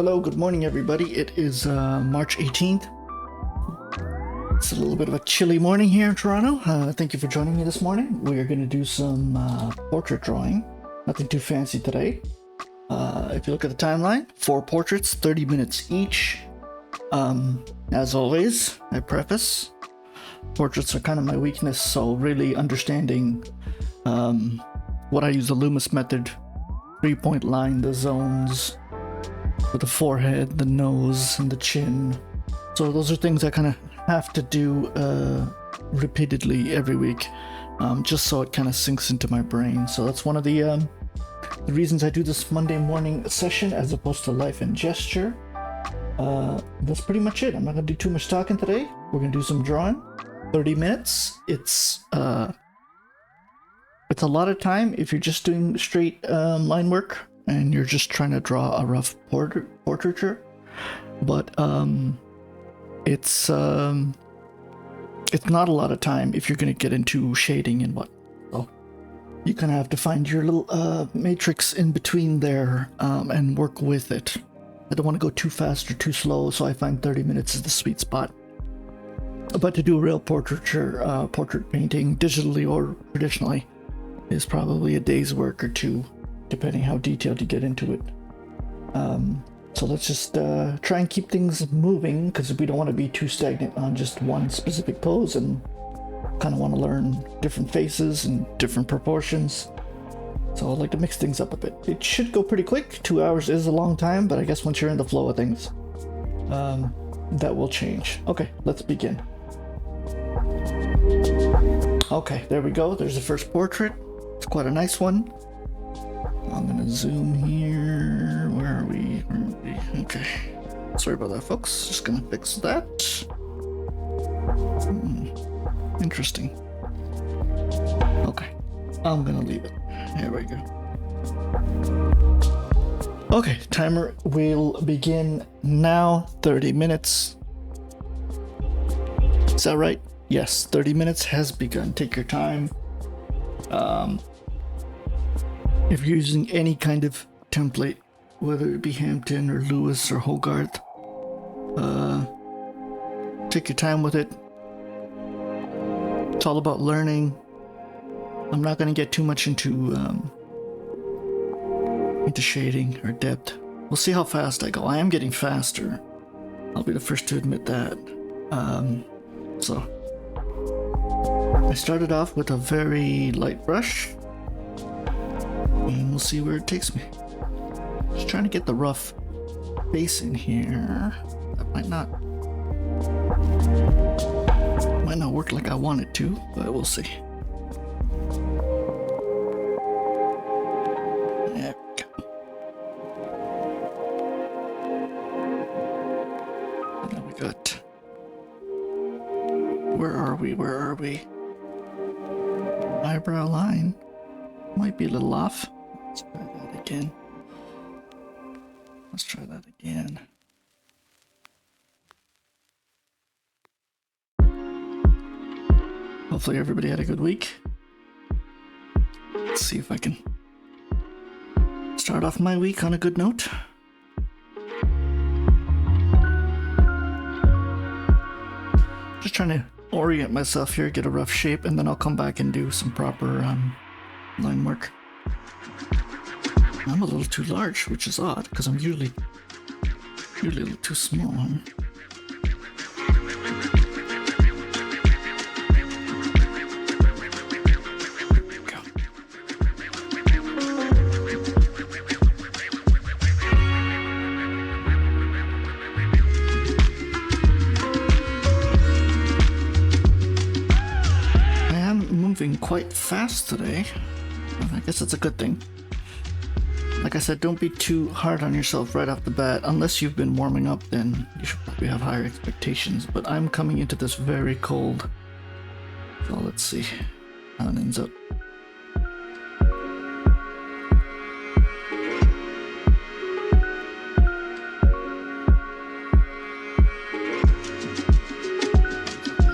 Hello, good morning everybody. It is March 18th. It's a little bit of a chilly morning here in Toronto. Thank you for joining me this morning. We are going to do some portrait drawing. Nothing too fancy today. If you look at the timeline, 4 portraits, 30 minutes each. As always, I preface, portraits are kind of my weakness, so really understanding what I use the Loomis method, 3-point line, the zones, with the forehead, the nose, and the chin. So those are things I kind of have to do repeatedly every week, just so it kind of sinks into my brain. So that's one of the reasons I do this Monday morning session as opposed to life and gesture. That's pretty much it. I'm not going to do too much talking today. We're going to do some drawing. 30 minutes. It's a lot of time if you're just doing straight line work and you're just trying to draw a rough portraiture, but it's not a lot of time if you're going to get into shading and what. So you kind of have to find your little matrix in between there and work with it. I don't want to go too fast or too slow, so I find 30 minutes is the sweet spot. But to do real portraiture, portrait painting, digitally or traditionally, is probably a day's work or two, depending how detailed you get into it. So let's just try and keep things moving, because we don't want to be too stagnant on just one specific pose, and kind of want to learn different faces and different proportions. So I'd like to mix things up a bit. It should go pretty quick. 2 hours is a long time, but I guess once you're in the flow of things, that will change. Okay, let's begin. Okay, there we go. There's the first portrait. It's quite a nice one. I'm gonna zoom here. Where are we? Okay. Sorry about that, folks. Just gonna fix that. Interesting. Okay. I'm gonna leave it. There we go. Okay, timer will begin now. 30 minutes. Is that right? Yes, 30 minutes has begun. Take your time. If you're using any kind of template, whether it be Hampton or Lewis or Hogarth, take your time with it. It's all about learning. I'm not going to get too much into shading or depth. We'll see how fast I go. I am getting faster. I'll be the first to admit that. So I started off with a very light brush, and we'll see where it takes me. Just trying to get the rough base in here. That might not work like I want it to, but we'll see. There we go. And then we got... Where are we? Eyebrow line. Might be a little off. Let's try that again. Hopefully everybody had a good week. Let's see if I can start off my week on a good note. Just trying to orient myself here, get a rough shape, and then I'll come back and do some proper line work. I'm a little too large, which is odd, because I'm usually a little too small. Quite fast today. I guess that's a good thing. Like I said, don't be too hard on yourself right off the bat. Unless you've been warming up, then you should probably have higher expectations. But I'm coming into this very cold. So let's see how it ends up.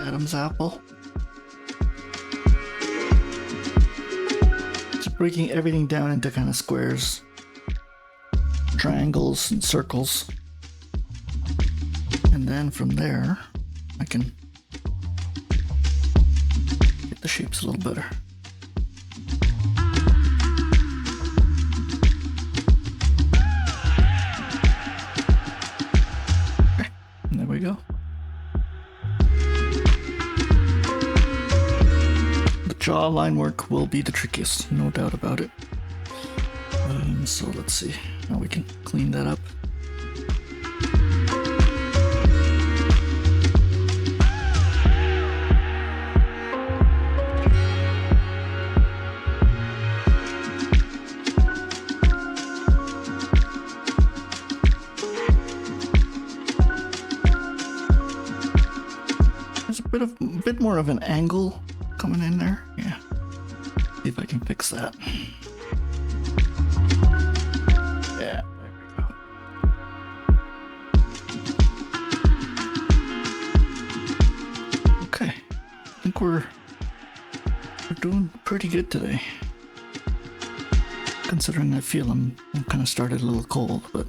Adam's apple. Breaking everything down into kind of squares. triangles and circles. And then from there, I can get the shapes a little better. Okay, and there we go. The jawline work will be the trickiest, no doubt about it. So let's see, now we can clean that up. There's a bit more of an angle coming in there. Yeah, see if I can fix that. Yeah, there we go. Okay, I think we're doing pretty good today. Considering I feel I'm kind of started a little cold, but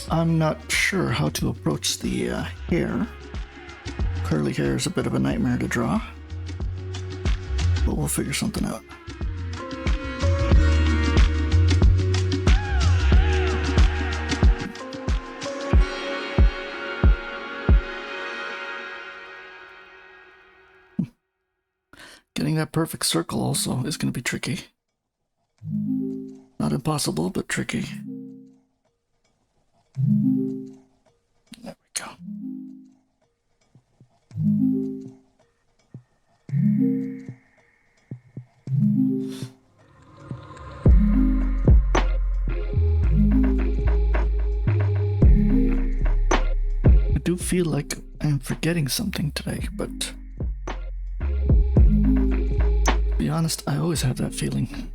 I'm not sure how to approach the hair. Curly hair is a bit of a nightmare to draw, but we'll figure something out. Getting that perfect circle also is going to be tricky. Not impossible, but tricky. There we go. I do feel like I'm forgetting something today, but to be honest, I always have that feeling.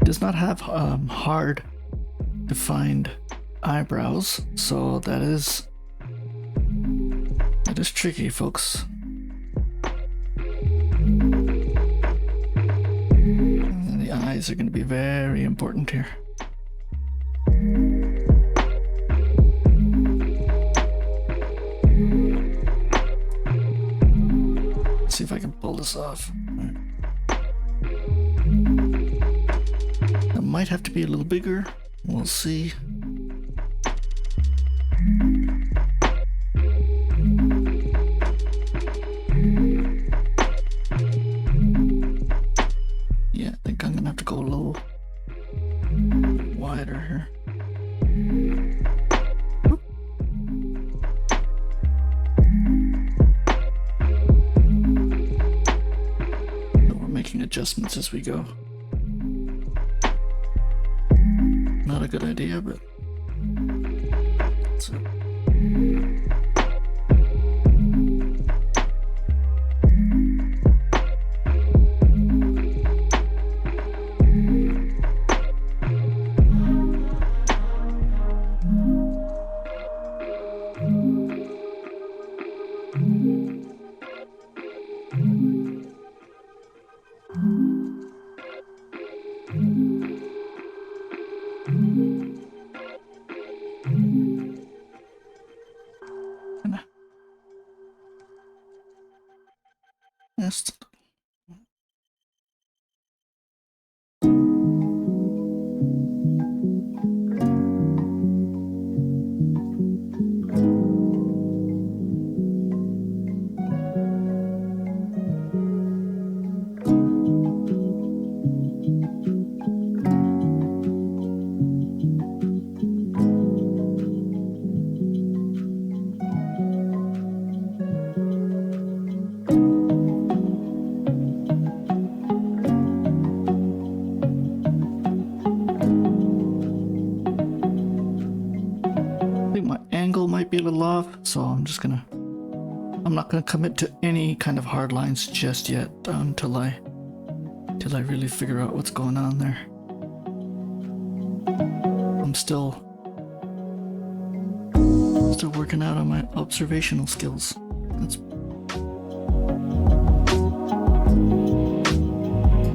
Does not have hard defined eyebrows, so that is tricky, folks. And the eyes are going to be very important here. Let's see if I can pull this off. That might have to be a little bigger. We'll see. Yeah, I think I'm gonna have to go a little wider here. Oop. So we're making adjustments as we go. Not a good idea, but that's it. Yes. Be a little off, so I'm not gonna commit to any kind of hard lines just yet until I till I really figure out what's going on there. I'm still working out on my observational skills.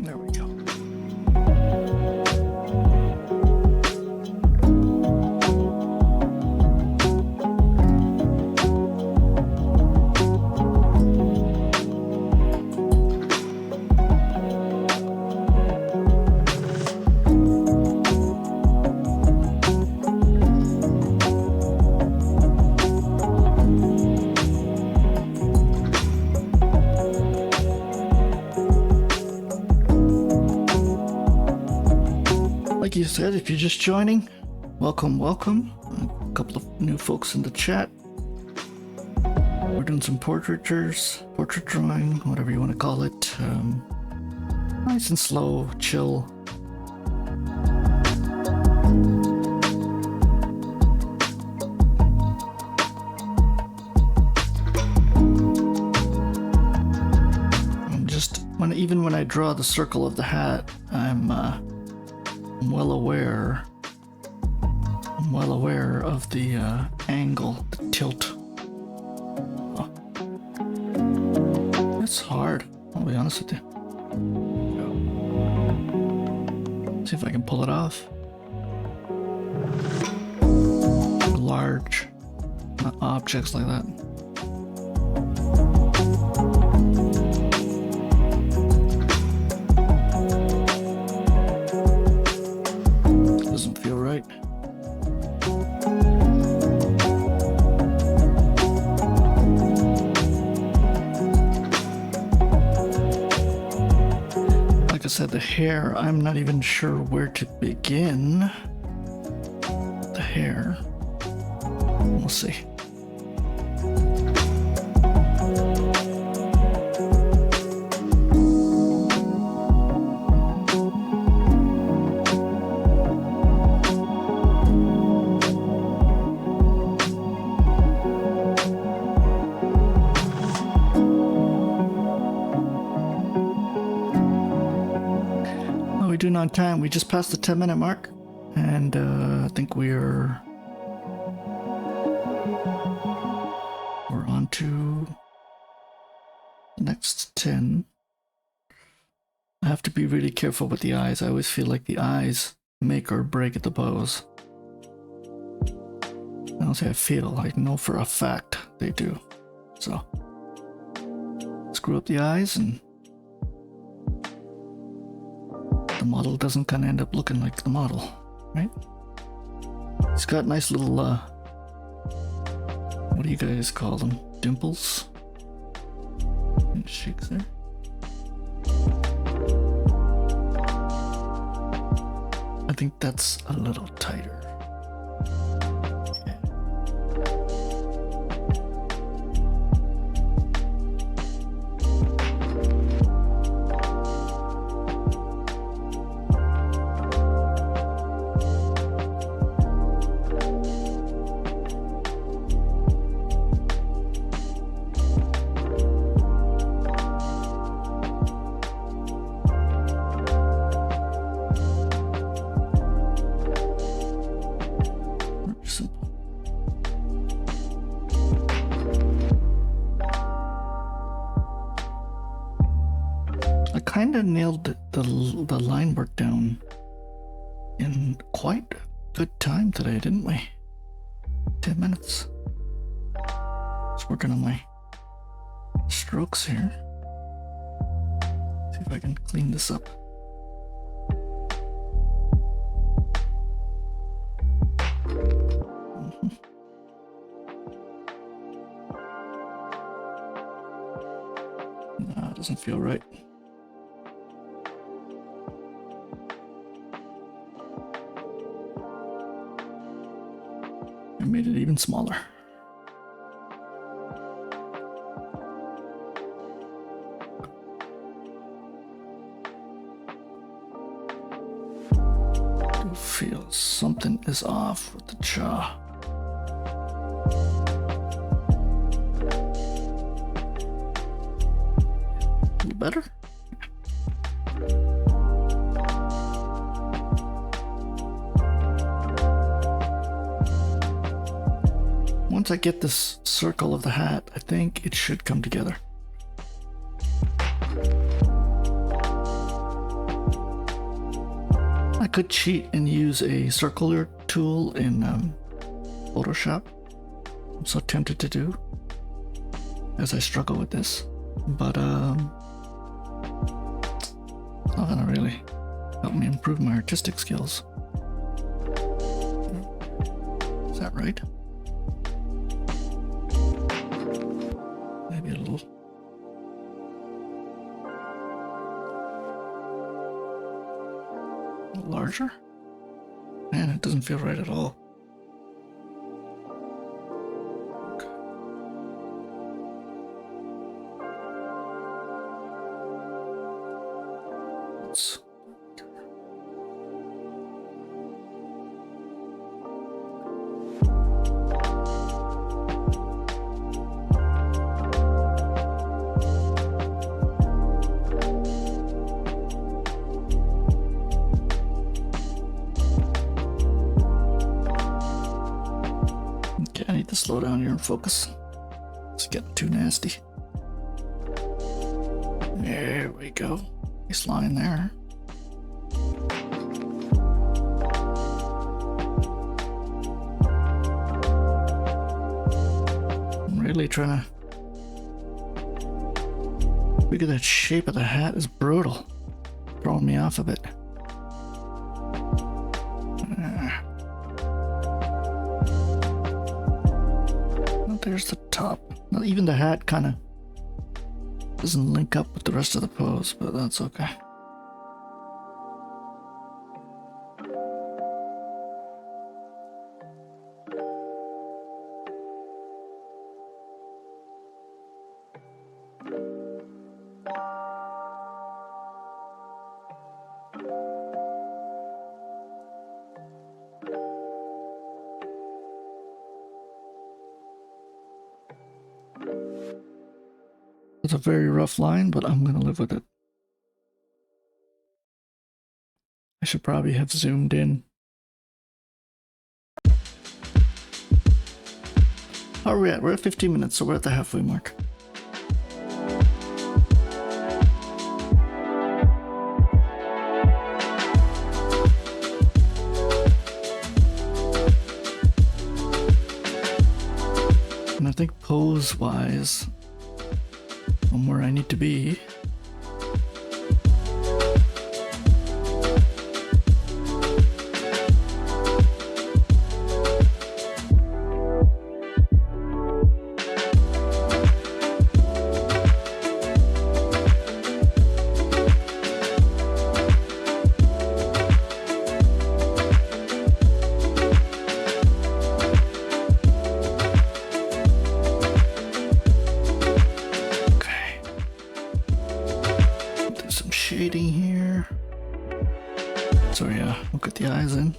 There we go. Like you said, if you're just joining, welcome. A couple of new folks in the chat. We're doing some portrait drawing, whatever you want to call it. Nice and slow, chill. Even when I draw the circle of the hat, I'm well aware of the angle, the tilt. Oh. It's hard, I'll be honest with you. See if I can pull it off. Large objects like that. Doesn't feel right. Like I said, the hair, I'm not even sure where to begin. The hair. We'll see. We're doing on time. We just passed the 10-minute mark, and I think we're on to the next 10. I have to be really careful with the eyes. I always feel like the eyes make or break the pose. I don't say I feel, I know for a fact they do. So screw up the eyes and the model doesn't kind of end up looking like the model, right? It's got nice little, what do you guys call them? Dimples? And shakes there. I think that's a little tighter. Kinda nailed the line work down in quite a good time today, didn't we? 10 minutes. Just working on my strokes here. See if I can clean this up. Nah, it doesn't feel right. Made it even smaller. I feel something is off with the jaw. A little better? once I get this circle of the hat, I think it should come together. I could cheat and use a circular tool in Photoshop. I'm so tempted to do as I struggle with this, but it's not gonna really help me improve my artistic skills. Is that right? Maybe a little. Larger? Man, it doesn't feel right at all. Okay. Let's... I need to slow down here and focus. It's getting too nasty. There we go. Nice line there. I'm really trying to... Look at that shape of the hat, is brutal. Throwing me off a bit. There's the top. Now, even the hat kind of doesn't link up with the rest of the pose, but that's okay. It's a very rough line, but I'm gonna live with it. I should probably have zoomed in. How are we at? We're at 15 minutes, so we're at the halfway mark. And I think pose-wise, I'm where I need to be. Shading here. So yeah, we'll get the eyes in.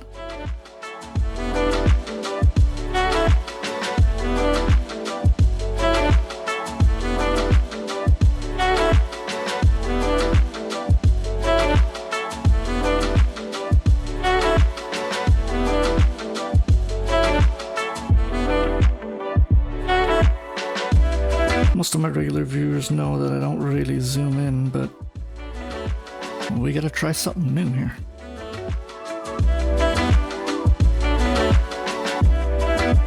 Most of my regular viewers know that I don't really zoom in, but we gotta try something new here.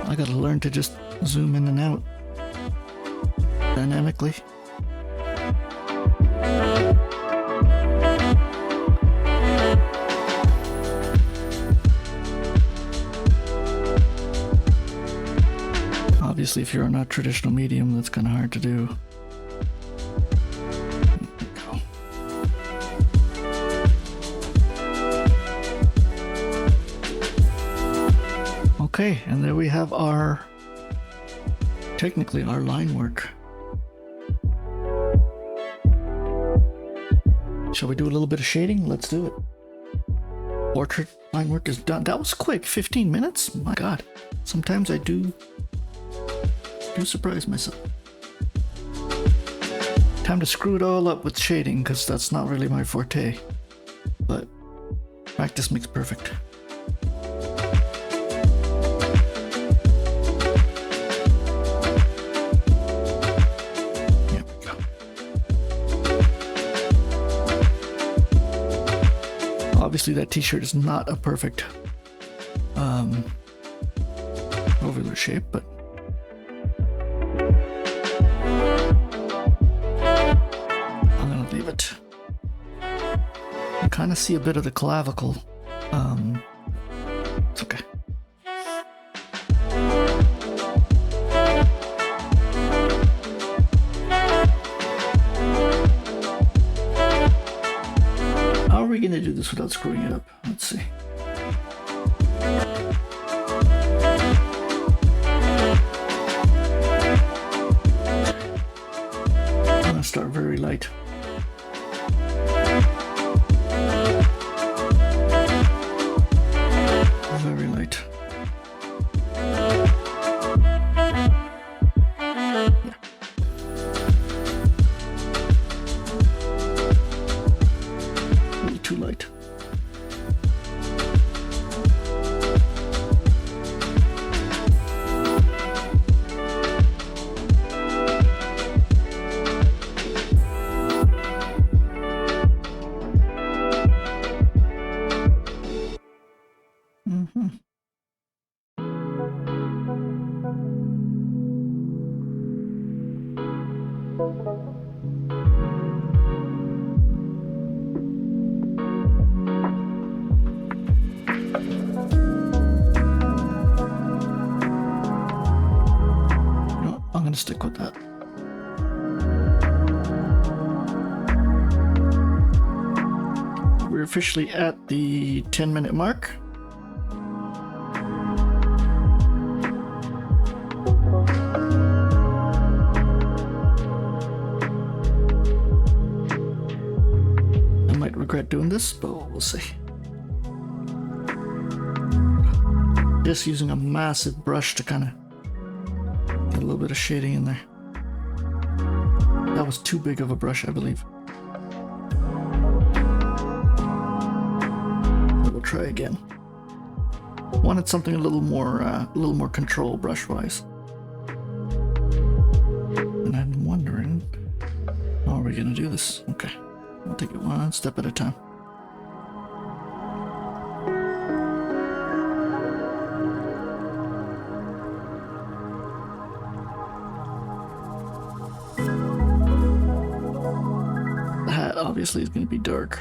I gotta learn to just zoom in and out dynamically. Obviously, if you're on a traditional medium, that's kind of hard to do. Okay, and there we have our, technically our line work. Shall we do a little bit of shading? Let's do it. Portrait line work is done. That was quick, 15 minutes? My God, sometimes I do surprise myself. Time to screw it all up with shading, because that's not really my forte. But practice makes perfect. obviously that t-shirt is not a perfect overload shape, but I'm gonna leave it. I kind of see a bit of the clavicle. It's okay. How are we gonna do this without screwing it up? Let's see. I'm gonna start very light. Very light. Yeah. A little too light. I'm gonna stick with that. We're officially at the 10-minute mark. I might regret doing this, but we'll see. Just using a massive brush to kind of get a little bit of shading in there. That was too big of a brush, I believe. We'll try again. Wanted something a little more control brush-wise. And I'm wondering, how are we gonna do this? Okay, we'll take it one step at a time. The hat obviously is going to be dark.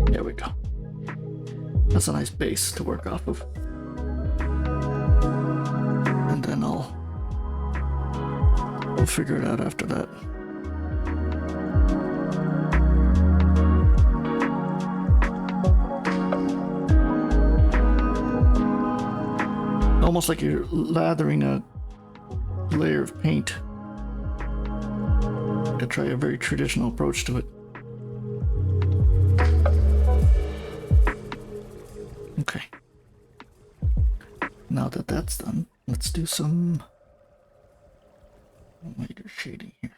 There we go. That's a nice base to work off of. And then we'll figure it out after that. Almost like you're lathering a layer of paint. To try a very traditional approach to it. Okay. Now that that's done, let's do some lighter shading here.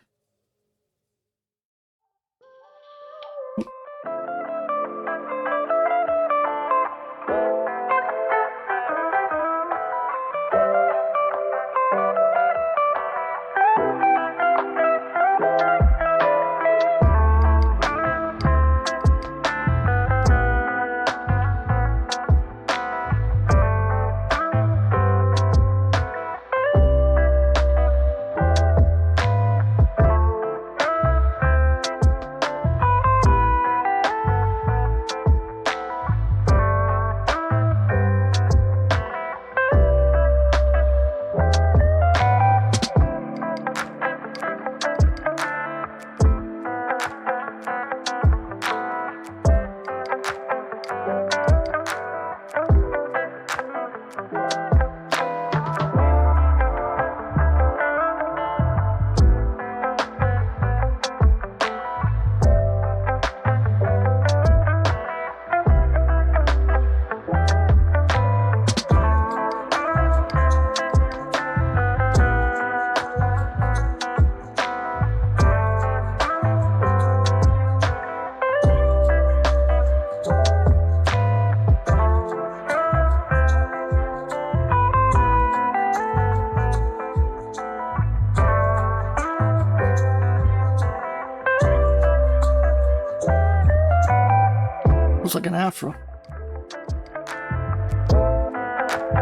afro.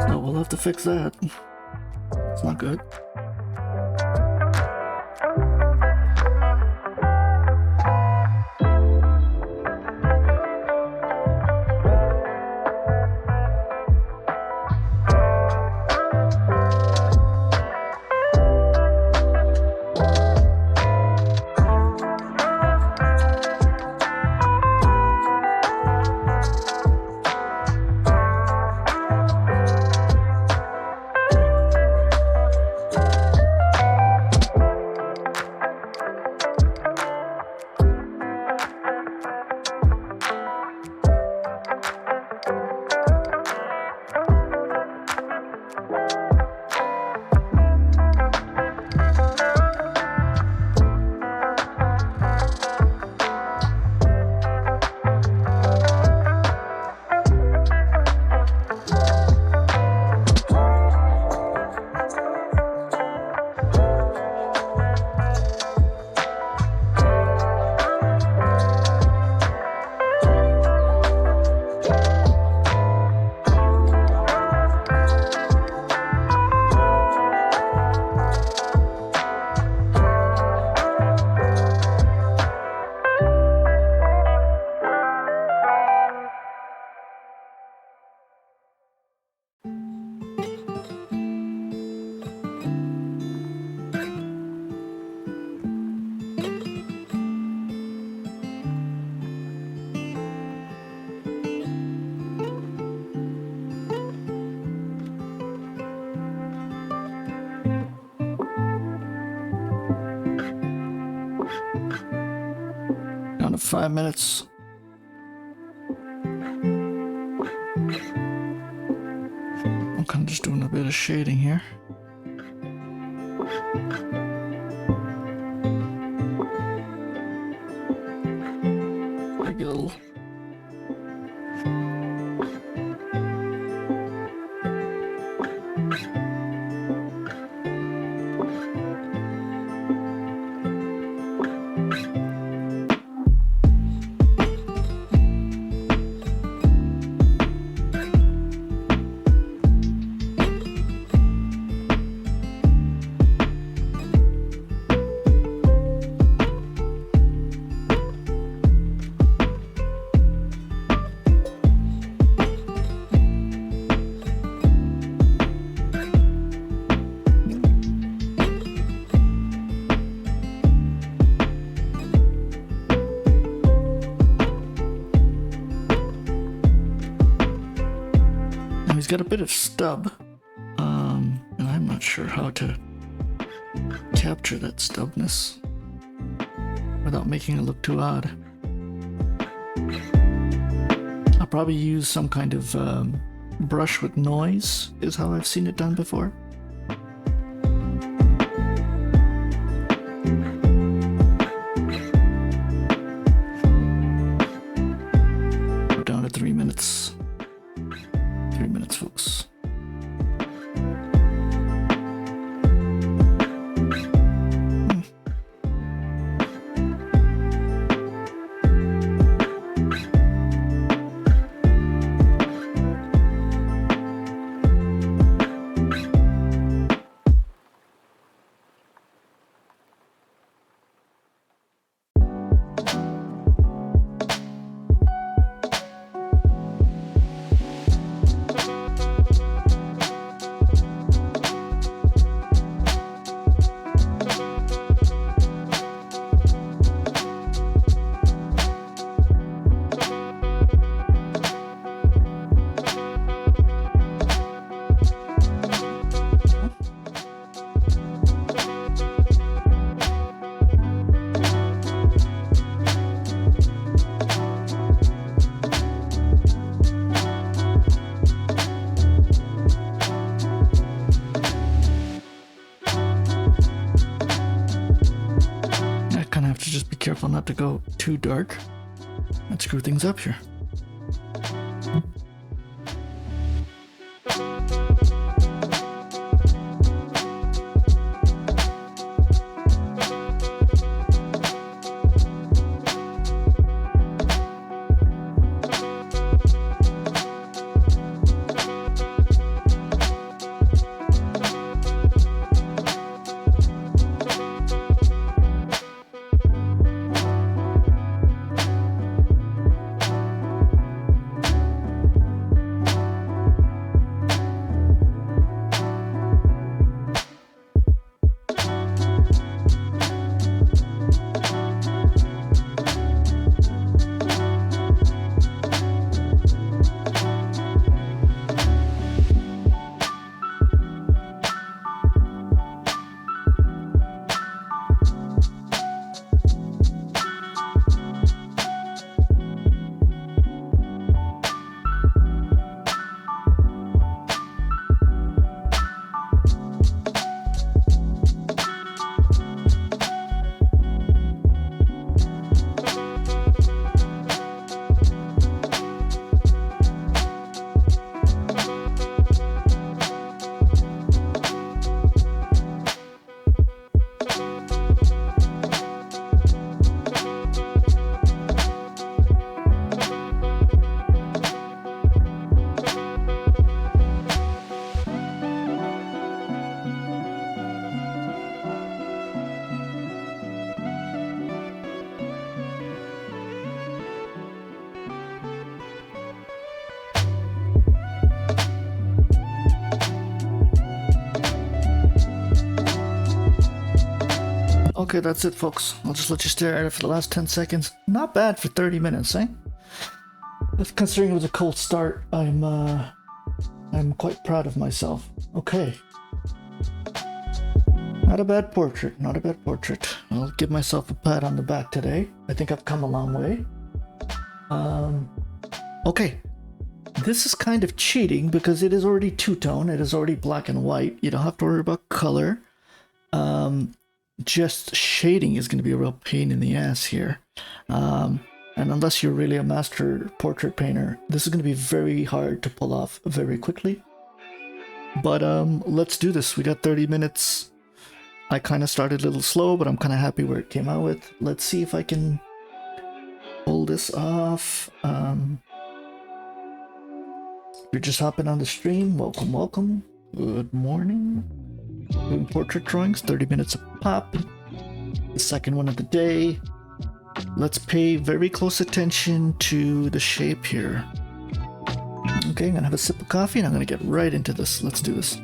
So we'll have to fix that. It's not good. Down to 5 minutes. I'm kind of just doing a bit of shading here. I get a little. He's got a bit of stub, and I'm not sure how to capture that stubness without making it look too odd. I'll probably use some kind of brush with noise, is how I've seen it done before. We're down to 3 minutes. 3 minutes, folks. Careful not to go too dark and screw things up here. Okay, that's it, folks. I'll just let you stare at it for the last 10 seconds. Not bad for 30 minutes, eh? If considering it was a cold start, I'm quite proud of myself. Okay. Not a bad portrait, not a bad portrait. I'll give myself a pat on the back today. I think I've come a long way. Okay. This is kind of cheating because it is already two-tone. It is already black and white. You don't have to worry about color. Just shading is going to be a real pain in the ass here. And unless you're really a master portrait painter, this is going to be very hard to pull off very quickly. But let's do this. We got 30 minutes. I kind of started a little slow, but I'm kind of happy where it came out with. Let's see if I can pull this off. If you're just hopping on the stream, welcome, welcome. Good morning. Doing portrait drawings, 30 minutes a pop. The second one of the day. Let's pay very close attention to the shape here. Okay, I'm gonna have a sip of coffee and I'm gonna get right into this. Let's do this.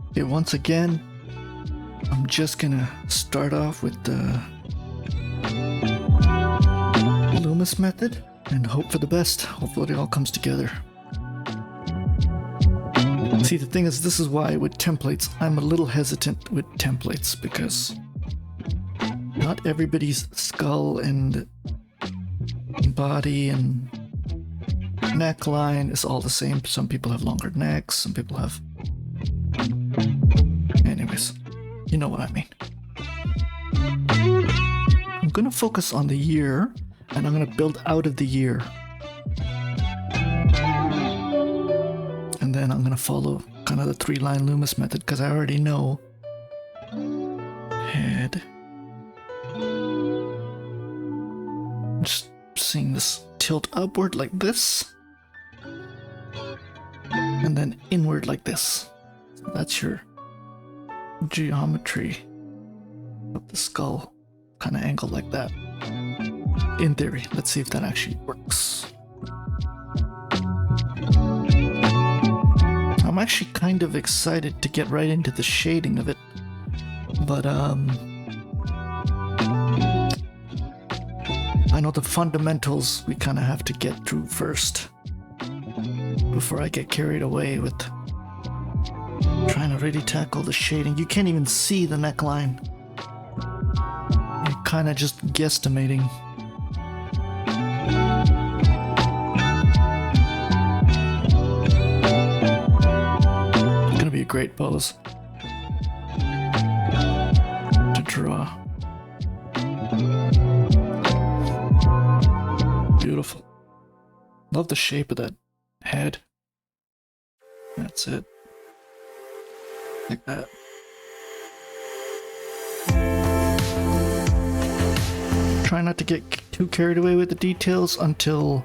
Okay, once again, I'm just gonna start off with the Loomis method and hope for the best. Hopefully it all comes together. See, the thing is, this is why with templates, I'm a little hesitant with templates because not everybody's skull and body and neckline is all the same. Some people have longer necks, some people have... Anyways, you know what I mean. I'm gonna focus on the year and I'm gonna build out of the year. And then I'm gonna follow kind of the 3-line Loomis method because I already know head. Just seeing this tilt upward like this. And then inward like this. So that's your geometry of the skull, kind of angled like that. In theory, let's see if that actually works. I'm actually kind of excited to get right into the shading of it, but I know the fundamentals we kind of have to get through first before I get carried away with trying to really tackle the shading. You can't even see the neckline. You're kind of just guesstimating. It's gonna be a great pose to draw. Beautiful. Love the shape of that head. That's it. Like that. Try not to get too carried away with the details until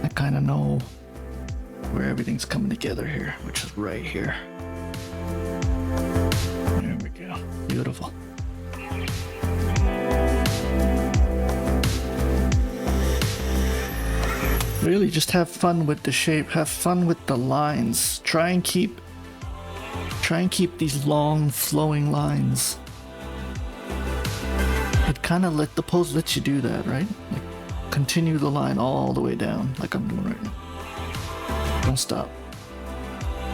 I kind of know where everything's coming together here, which is right here. There we go. Beautiful. Really just have fun with the shape, have fun with the lines. Try and keep these long flowing lines. It kind of the pose lets you do that, right? Like continue the line all the way down like I'm doing right now. Don't stop.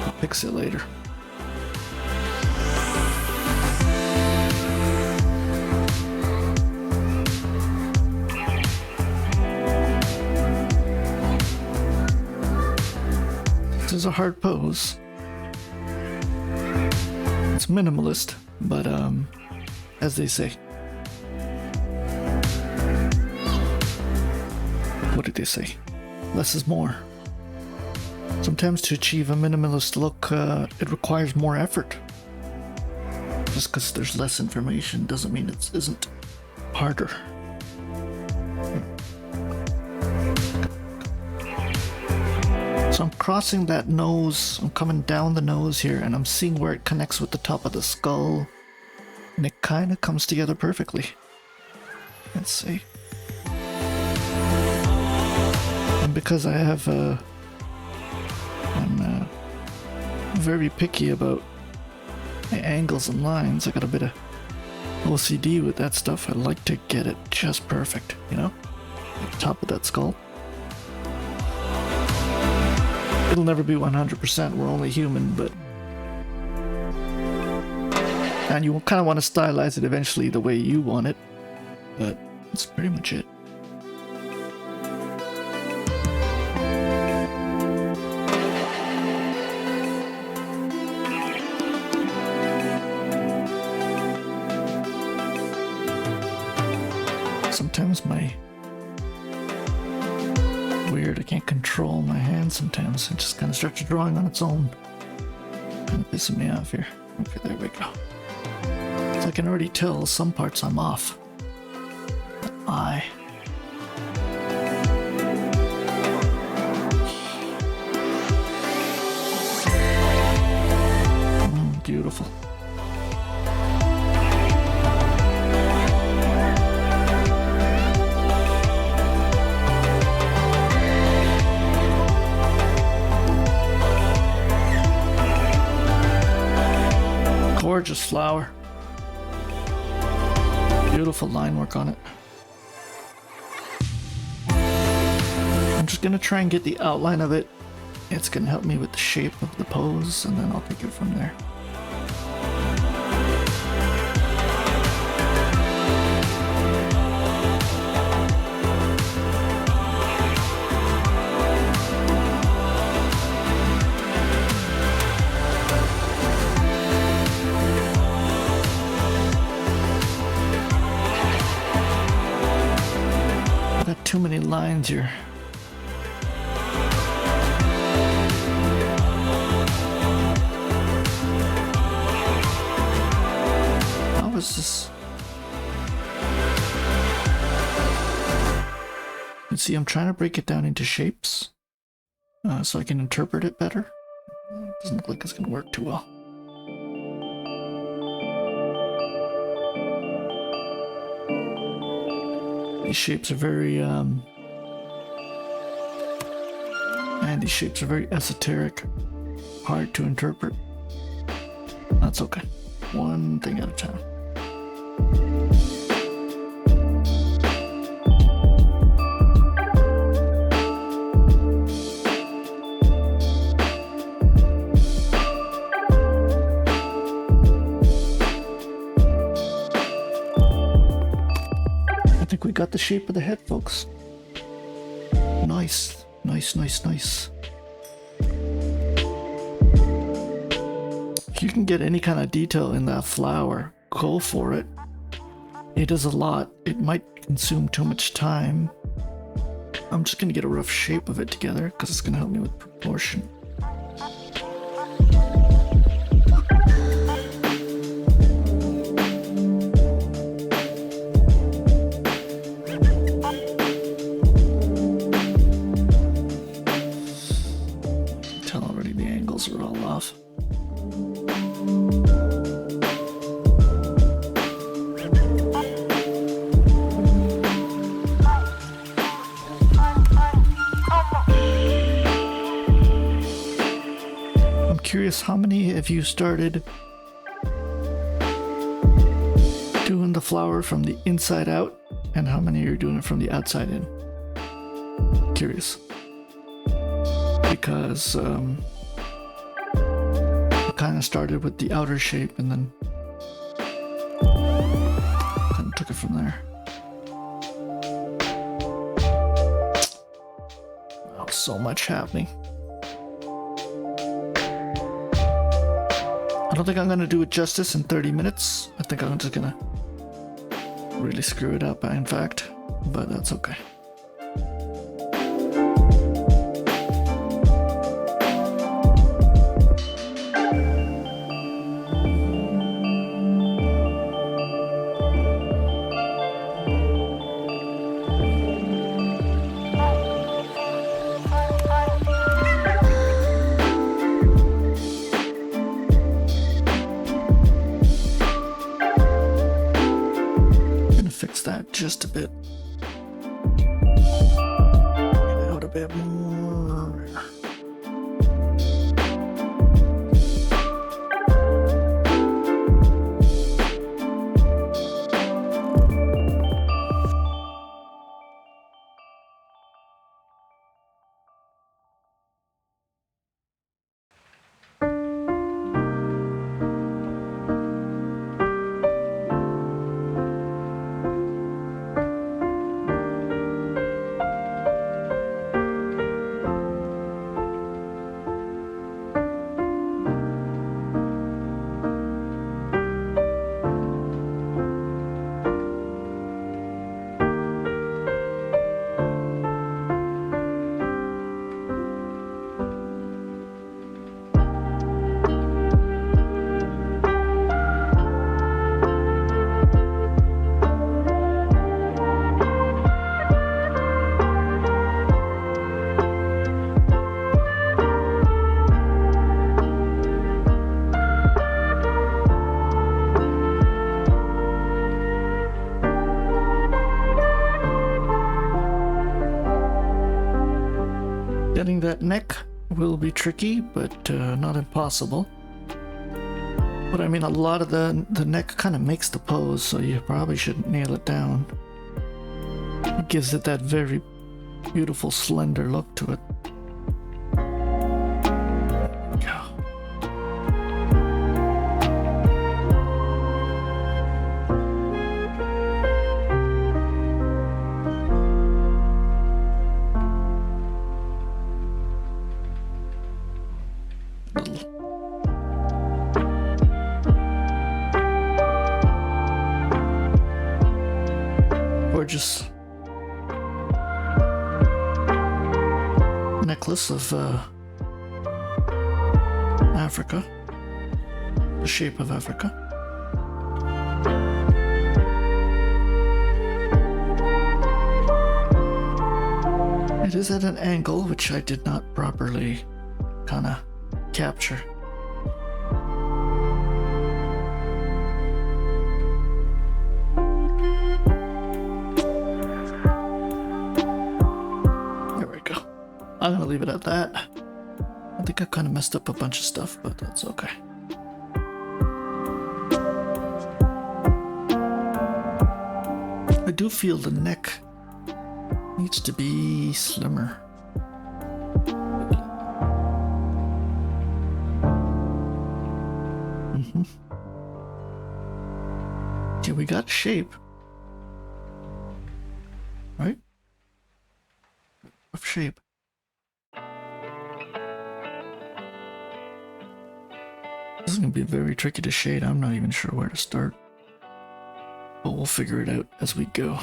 I'll fix it later. This is a hard pose. It's minimalist, but as they say. What did they say? Less is more. Sometimes to achieve a minimalist look, it requires more effort. Just because there's less information doesn't mean it isn't harder. So I'm crossing that nose, I'm coming down the nose here, and I'm seeing where it connects with the top of the skull. And it kind of comes together perfectly. Let's see. And because I have I'm very picky about my angles and lines, I got a bit of OCD with that stuff. I like to get it just perfect, you know? At the top of that skull. It'll never be 100%, we're only human, but... And you kind of want to stylize it eventually the way you want it, but that's pretty much it. Sometimes I can't control my hand sometimes. It just kind of starts drawing on its own. Kind of pissing me off here. Okay, there we go. So I can already tell some parts I'm off. The eye. Beautiful. Gorgeous flower. Beautiful line work on it. I'm just gonna try and get the outline of it. It's gonna help me with the shape of the pose, and then I'll take it from there. Too many lines here. How is this? You see, I'm trying to break it down into shapes so I can interpret it better. It doesn't look like it's going to work too well. These shapes are very, these shapes are very esoteric, hard to interpret. That's okay. One thing at a time. I think we got the shape of the head, folks. Nice, nice, nice, nice. If you can get any kind of detail in that flower, go for it. It is a lot. It might consume too much time. I'm just gonna get a rough shape of it together because it's gonna help me with proportion. Are all off. I'm curious, how many of you started doing the flower from the inside out, and how many are doing it from the outside in? Curious. Because kind of started with the outer shape and then kind of took it from there. Oh, so much happening. I don't think I'm gonna do it justice in 30 minutes. I think I'm just gonna really screw it up, in fact, but that's okay. just a bit. Get out a bit more. Getting that neck will be tricky, but not impossible. But I mean, a lot of the neck kind of makes the pose, so you probably should nail it down. It gives it that very beautiful, slender look to it. Gorgeous necklace of Africa, the shape of Africa. It is at an angle which I did not properly kind of capture. I'm gonna leave it at that. I think I kind of messed up a bunch of stuff, but that's okay. I do feel the neck needs to be slimmer. Okay, we got shape. Right? Of shape. This is going to be very tricky to shade. I'm not even sure where to start. But we'll figure it out as we go.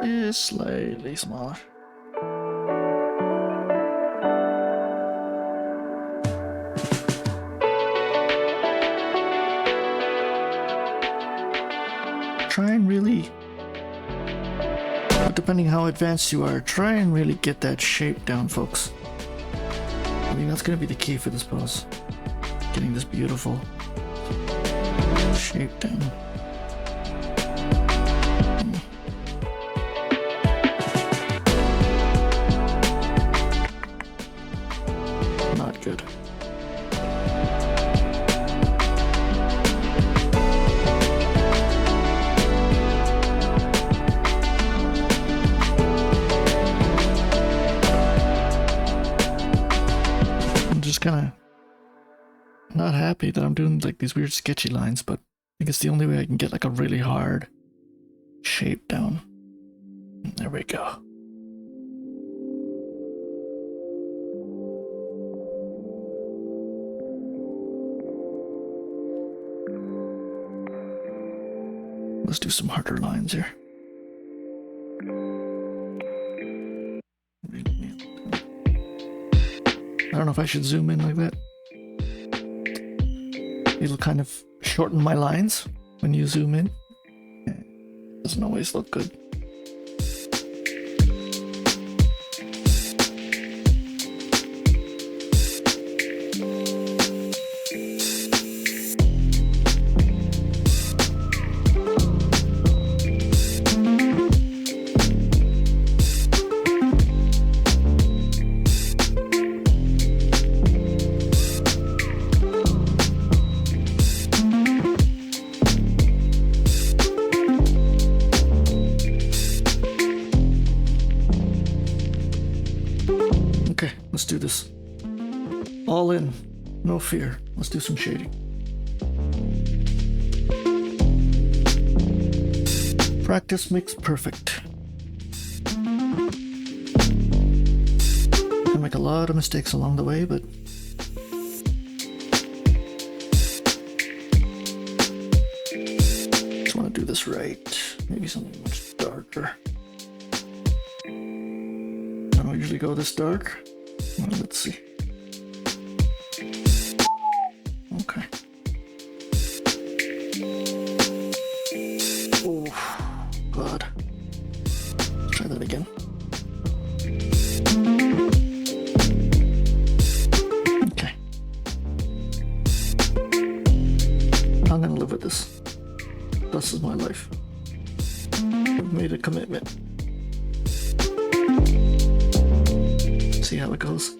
Just slightly smaller. Try and really, depending how advanced you are, try and really get that shape down, folks. I mean, that's going to be the key for this pose. Getting this beautiful shape down. Not good. just kind of not happy that I'm doing like these weird sketchy lines, but I think it's the only way I can get like a really hard shape down. There we go. Let's do some harder lines here. I don't know if I should zoom in like that. It'll kind of shorten my lines when you zoom in. Doesn't always look good. Okay, let's do this. All in, no fear. Let's do some shading. Practice makes perfect. I make a lot of mistakes along the way, but just want to do this right. Maybe something much darker. I don't usually go this dark. Well, let's see. Okay. Oh, God. Let's try that again. Okay. I'm gonna live with this. This is my life. I've made a commitment. See how it goes.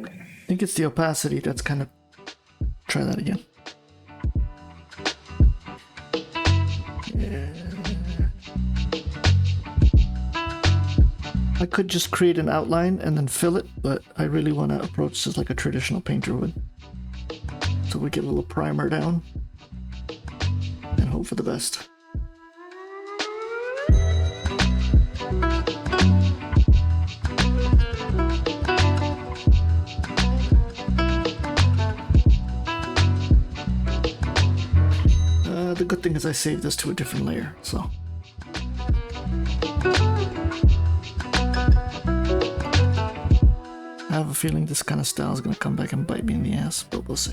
I think it's the opacity that's kind of... Try that again. Yeah. I could just create an outline and then fill it, but I really want to approach this like a traditional painter would. So we get a little primer down and hope for the best. The good thing is I saved this to a different layer, so. I have a feeling this kind of style is going to come back and bite me in the ass, but we'll see.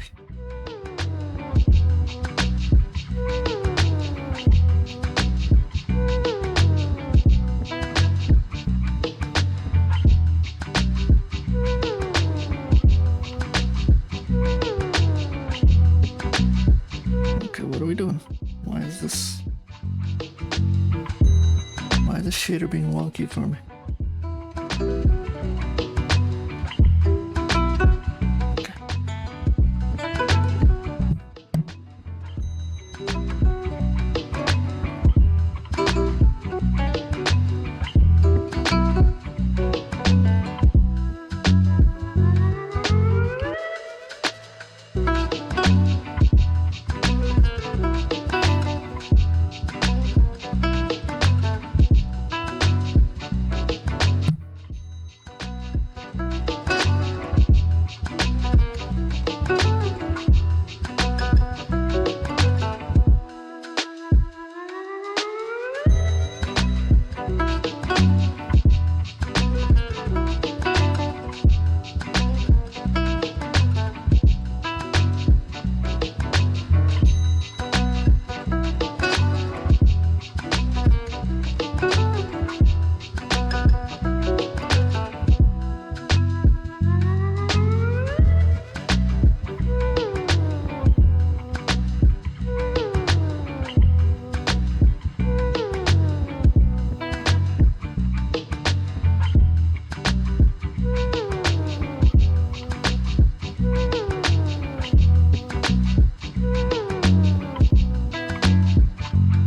What are we doing? Why is this? Why is the shader being wonky for me? Okay.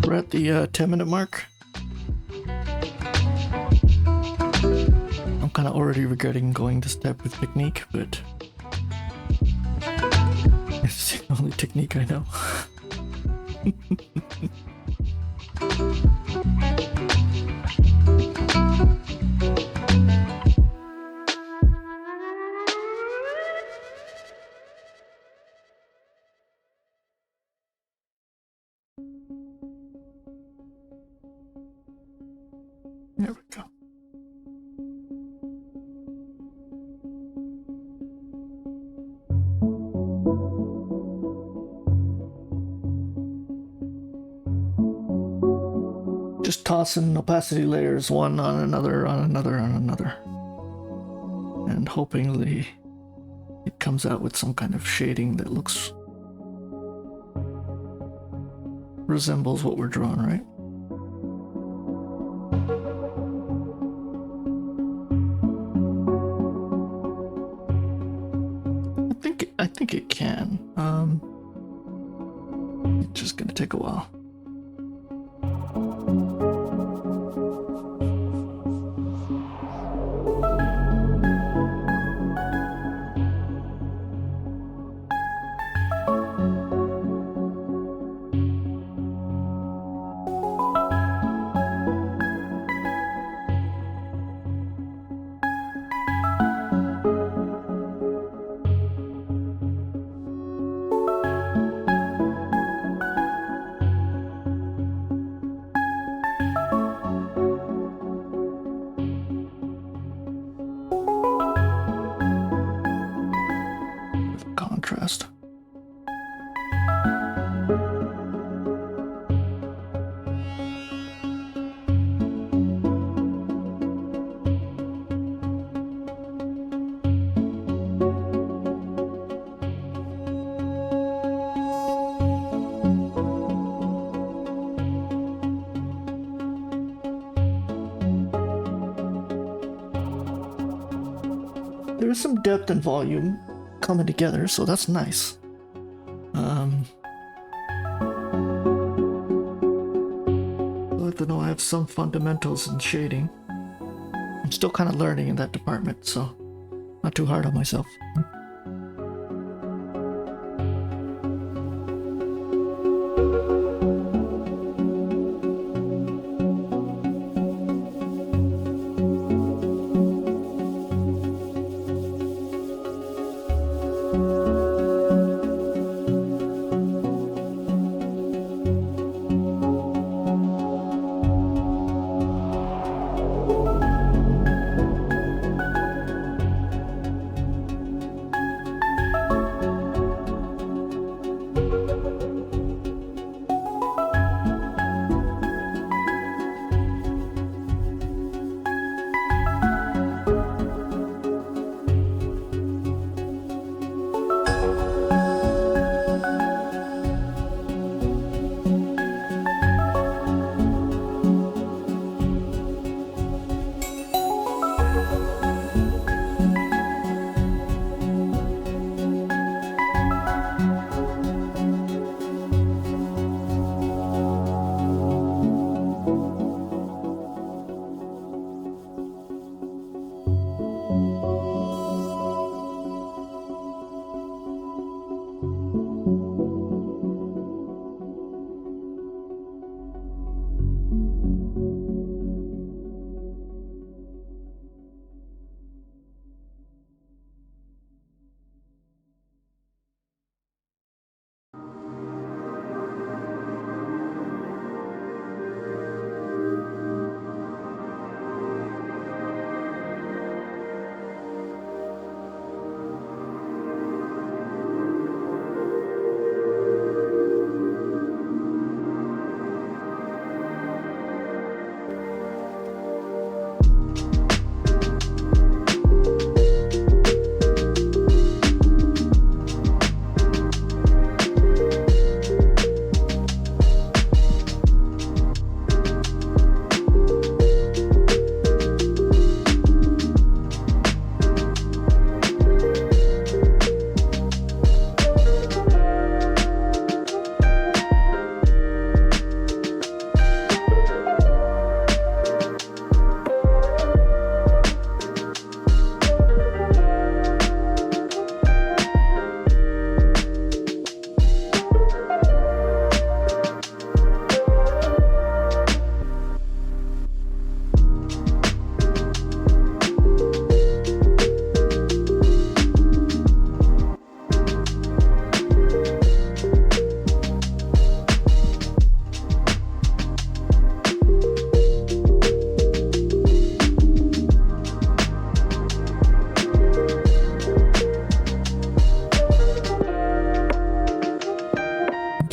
We're at the 10-minute mark. I'm kind of already regretting going this step with technique, but it's the only technique I know. There we go. Just tossing opacity layers one on another, on another, on another. And hoping it comes out with some kind of shading that resembles what we're drawing, right? I think it can. It's just gonna take a while. Contrast. There is some depth and volume coming together, so that's nice. I'd like to know I have some fundamentals in shading. I'm still kind of learning in that department, so not too hard on myself.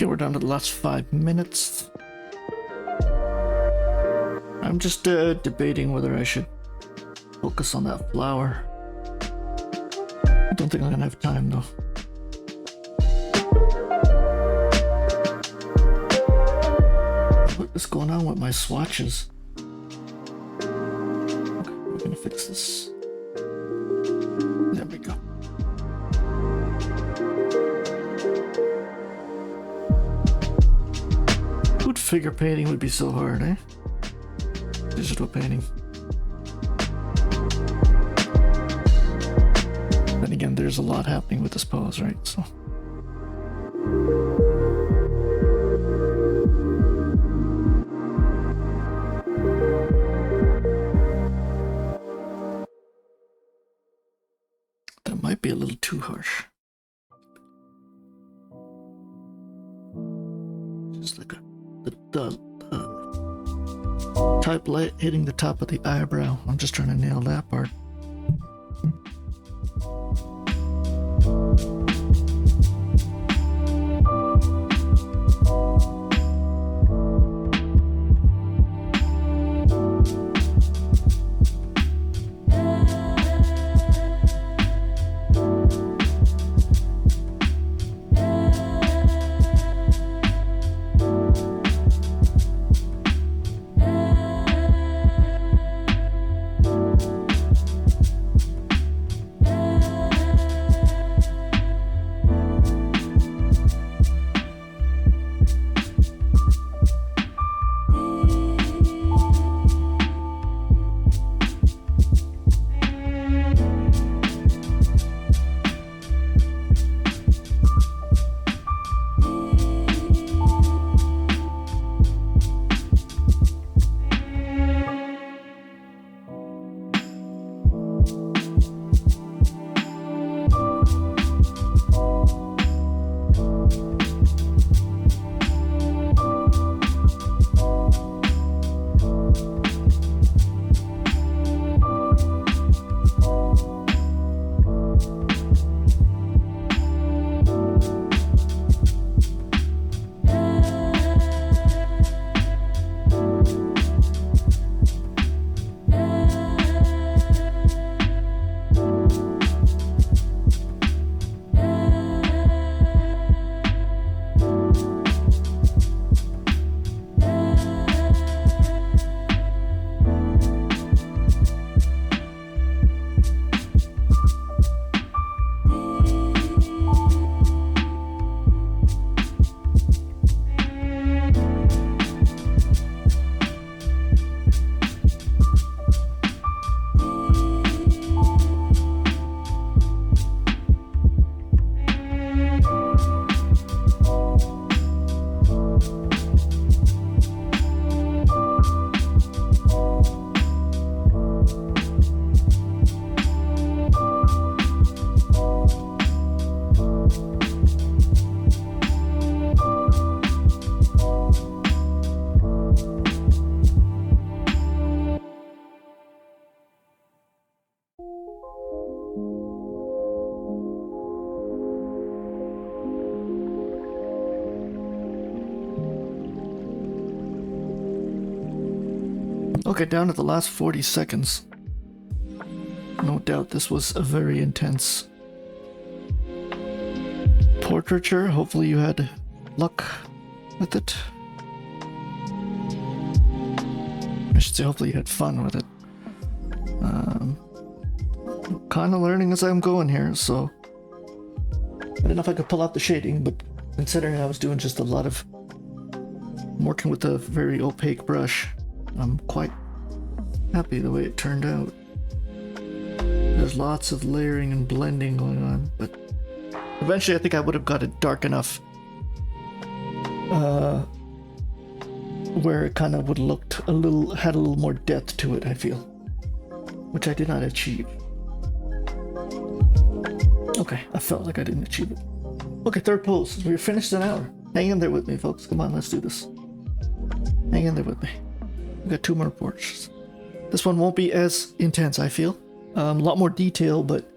Okay, we're down to the last 5 minutes. I'm just debating whether I should focus on that flower. I don't think I'm gonna have time though. What is going on with my swatches? Okay, we're gonna fix this. There we go. Wood figure painting would be so hard, eh? Digital painting. Then again, there's a lot happening with this pose, right? So. That might be a little too harsh. Just like the type light hitting the top of the eyebrow. I'm just trying to nail that part. Okay, down to the last 40 seconds. No doubt this was a very intense portraiture. Hopefully you had luck with it. I should say hopefully you had fun with it. Kind of learning as I'm going here, so I don't know if I could pull out the shading, but considering I was doing just a lot of working with a very opaque brush, I'm quite happy the way it turned out. There's lots of layering and blending going on, but eventually I think I would have got it dark enough where it kind of would have looked had a little more depth to it, I feel, which I did not achieve. Okay, I felt like I didn't achieve it. Okay, third pose. We're finished an hour. Hang in there with me, folks. Come on, let's do this. Hang in there with me. We got 2 more portraits. This one won't be as intense, I feel. A lot more detail, but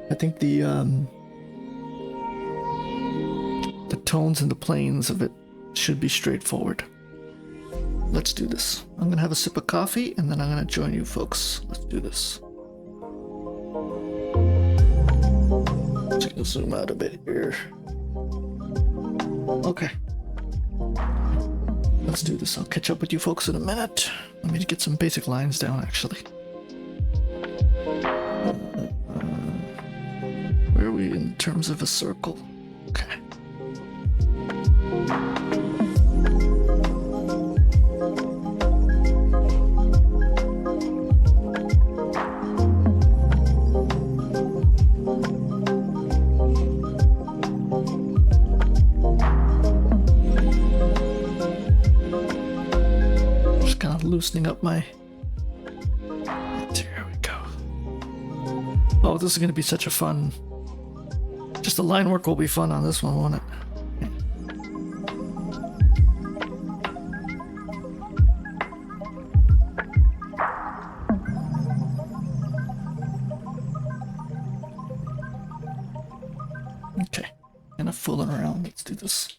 I think the tones and the planes of it should be straightforward. Let's do this. I'm gonna have a sip of coffee and then I'm gonna join you folks. Let's do this. Just gonna zoom out a bit here. Okay. Let's do this. I'll catch up with you folks in a minute. Let me get some basic lines down, actually. Where are we in terms of a circle? Okay. Loosening up my... There we go. Oh, this is going to be such a fun... Just the line work will be fun on this one, won't it? Okay. Enough fooling around. Let's do this.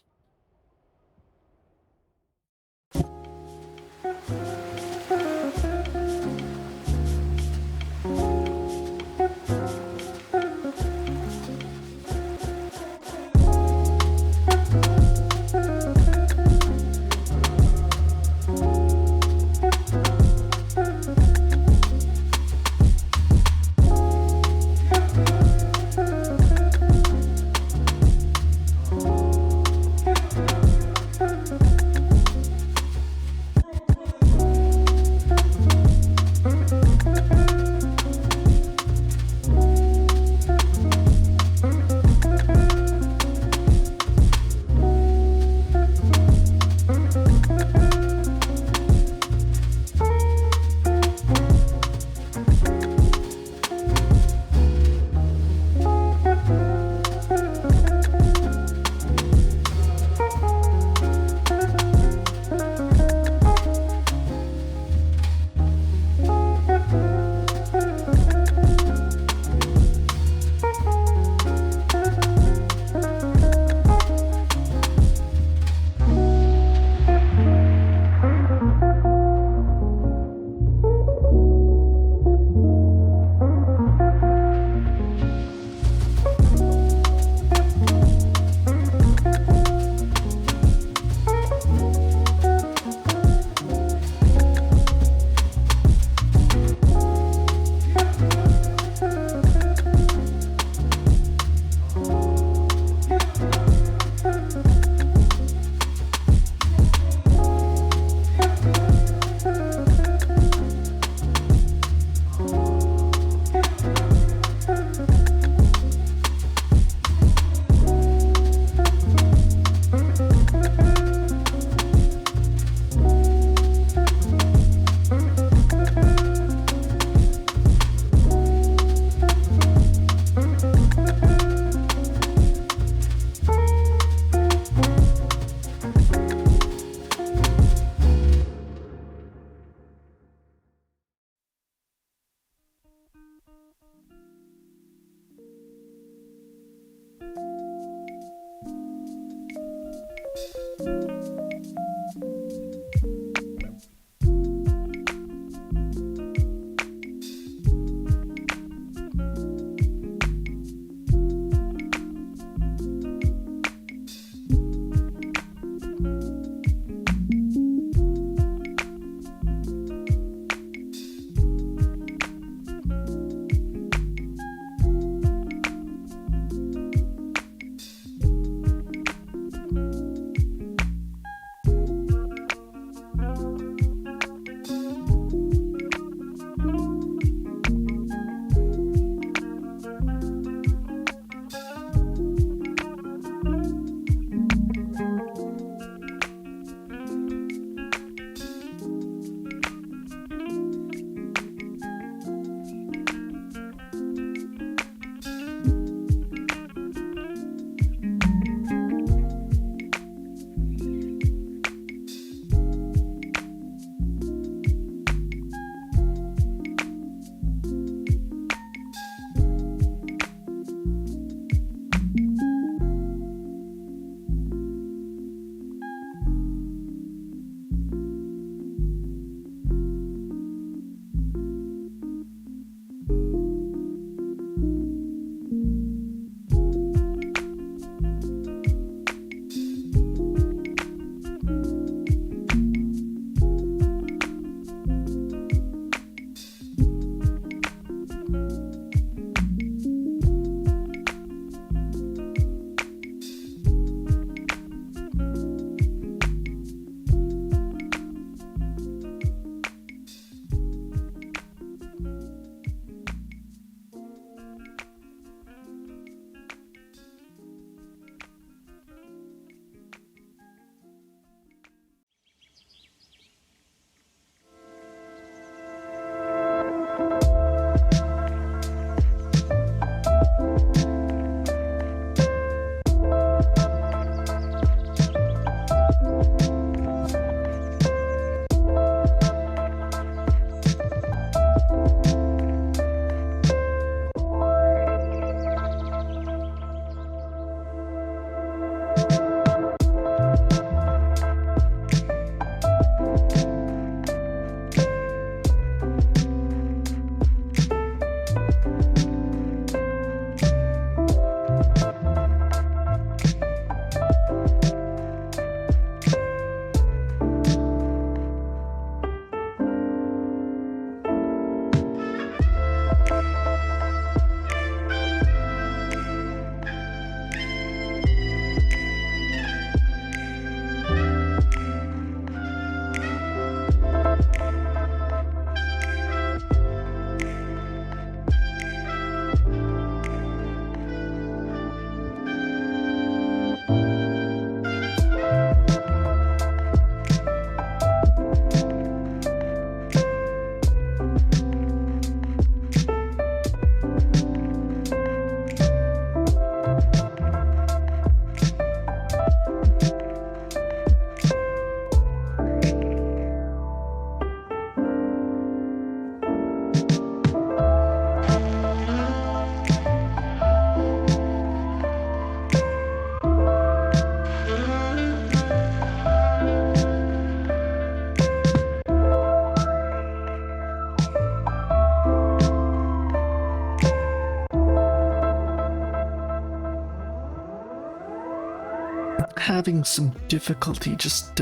having some difficulty just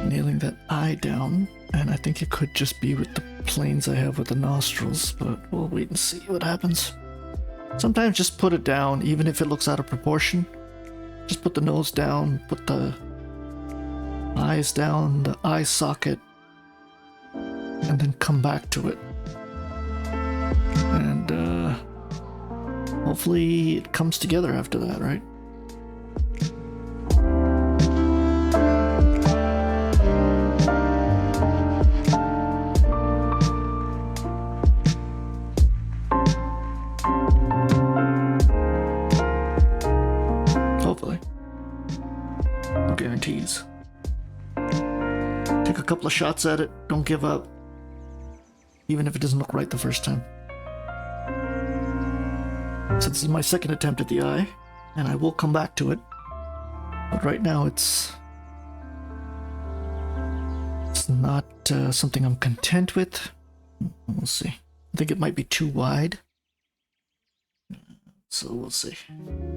nailing that eye down, and I think it could just be with the planes I have with the nostrils, but we'll wait and see what happens. Sometimes just put it down, even if it looks out of proportion. Just put the nose down, put the eyes down, the eye socket, and then come back to it. And hopefully it comes together after that, right? Hopefully. No guarantees. Take a couple of shots at it, don't give up. Even if it doesn't look right the first time. So this is my second attempt at the eye, and I will come back to it. But right now it's not something I'm content with. We'll see. I think it might be too wide. So we'll see.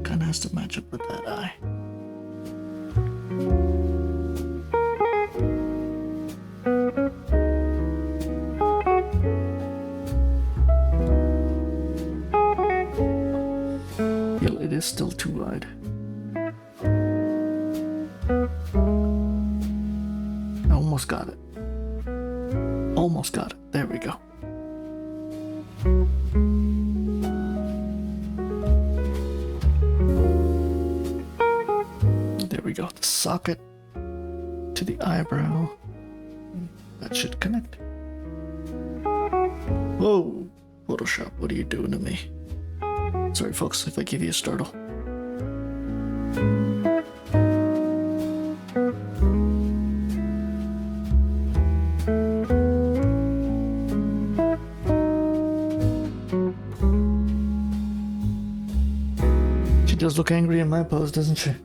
Kind of has to match up with that eye. It is still too wide. I almost got it. Almost got it. There we go. There we go. The socket to the eyebrow. That should connect. Whoa! Photoshop, what are you doing to me? Sorry, folks, if I give you a startle. She does look angry in my pose, doesn't she?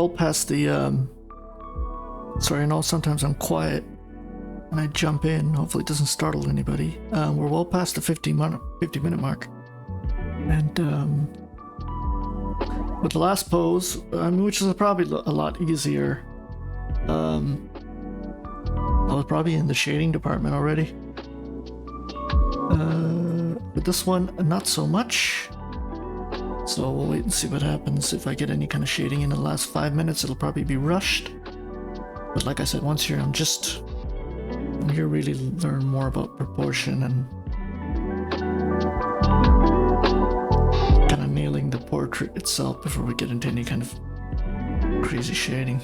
well past the sorry, I know sometimes I'm quiet and I jump in. Hopefully it doesn't startle anybody. We're well past the 50-minute mark. And with the last pose, which is probably a lot easier, I was probably in the shading department already. But this one, not so much. So we'll wait and see what happens. If I get any kind of shading in the last 5 minutes, it'll probably be rushed. But like I said, once you're you really learn more about proportion and kind of nailing the portrait itself before we get into any kind of crazy shading.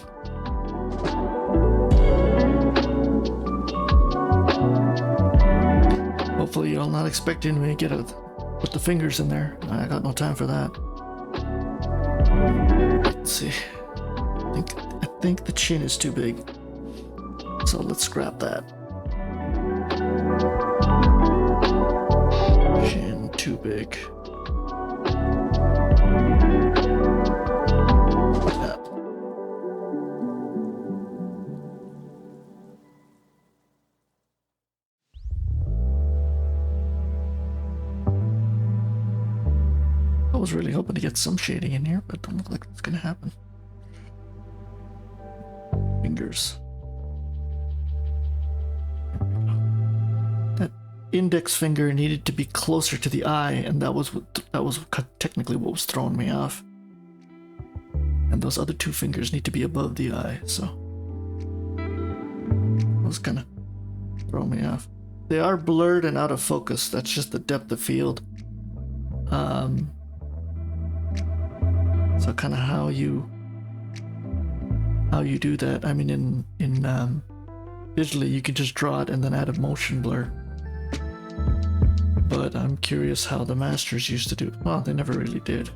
Hopefully you're all not expecting me to put the fingers in there. I got no time for that. Let's see. I think the chin is too big. So let's scrap that. Chin too big. Like that. I was really hoping to get some shading in here, but it don't look like that's gonna happen. Fingers. That index finger needed to be closer to the eye, and that was technically what was throwing me off. And those other two fingers need to be above the eye, so that was kind of throwing me off. They are blurred and out of focus. That's just the depth of field. So kind of how you do that. I mean, in visually you can just draw it and then add a motion blur. But I'm curious how the masters used to do it. Well, they never really did.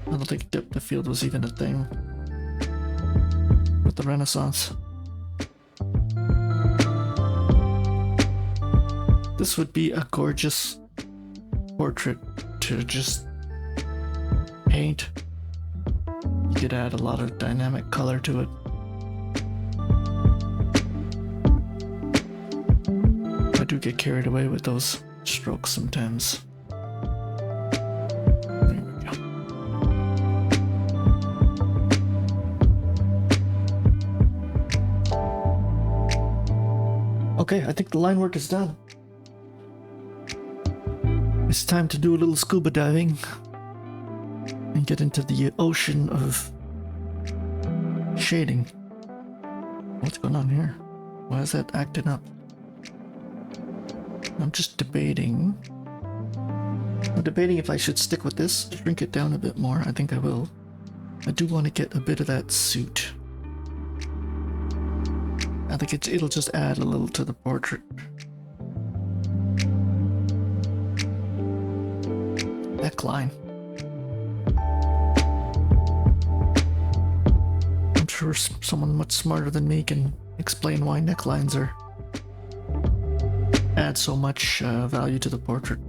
I don't think depth of field was even a thing with the Renaissance. This would be a gorgeous portrait to just paint. You could add a lot of dynamic color to it. I do get carried away with those strokes sometimes. There we go. Okay, I think the line work is done. It's time to do a little scuba diving and get into the ocean of shading. What's going on here? Why is that acting up? I'm just debating. I'm debating if I should stick with this, shrink it down a bit more. I think I will. I do want to get a bit of that suit. I think it'll just add a little to the portrait. Neckline. I'm sure someone much smarter than me can explain why necklines add so much value to the portrait.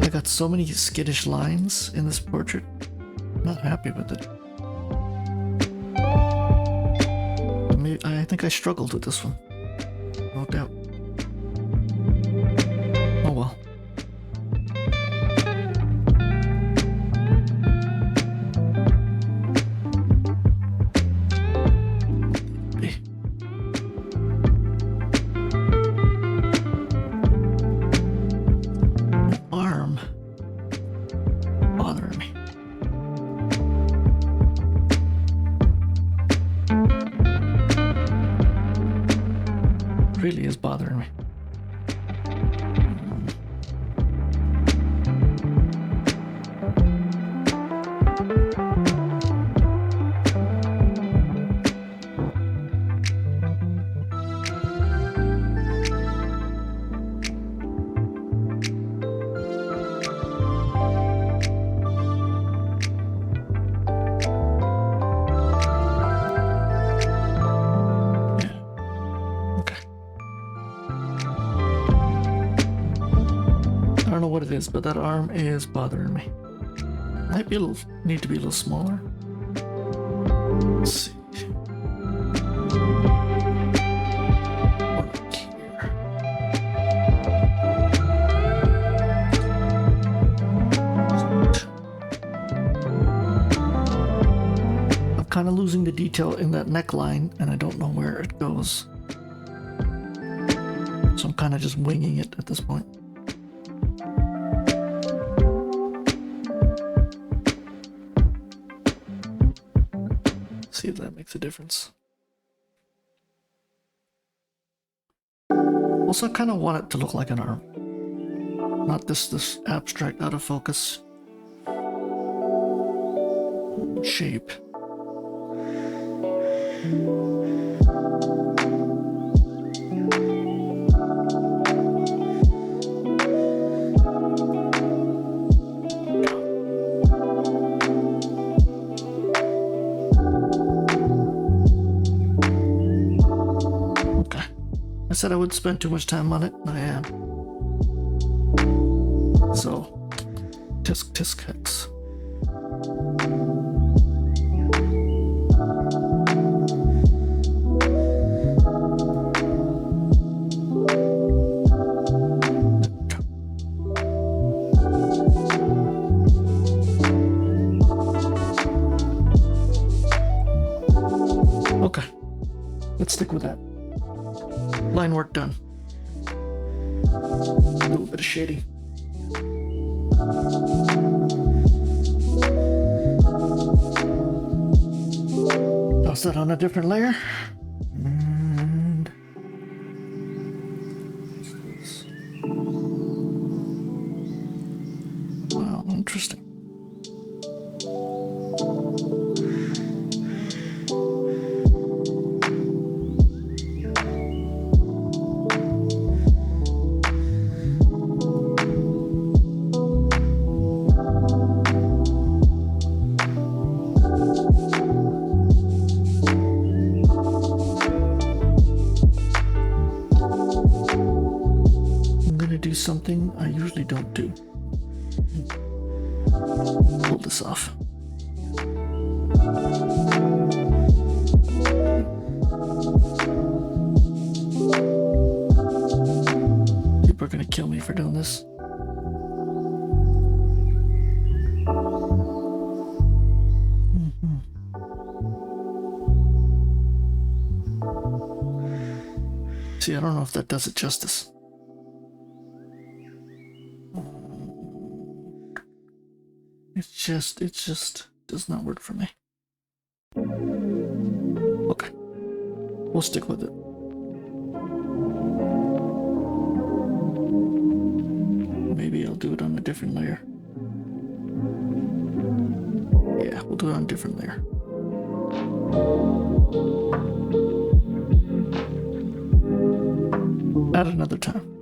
I got so many skittish lines in this portrait. I'm not happy with it. I think I struggled with this one. No doubt. Oh well. Arm bothering me. Really is bothering me. is, but that arm is bothering me. Might be a little, need to be a little smaller. Let's see. One like here. I'm kind of losing the detail in that neckline, and I don't know where it goes. So I'm kind of just winging it at this point. See if that makes a difference. Also, I kind of want it to look like an arm, not this abstract, out of focus shape. I said I wouldn't spend too much time on it, and I am. So, tisk tisk hex. Okay, let's stick with that. Line work done. A little bit of shading. Toss that on a different layer. And wow, interesting. Something I usually don't do. Pull this off. People are gonna kill me for doing this. See, I don't know if that does it justice. It just does not work for me. Okay, we'll stick with it. Maybe I'll do it on a different layer. Yeah, we'll do it on a different layer. At another time.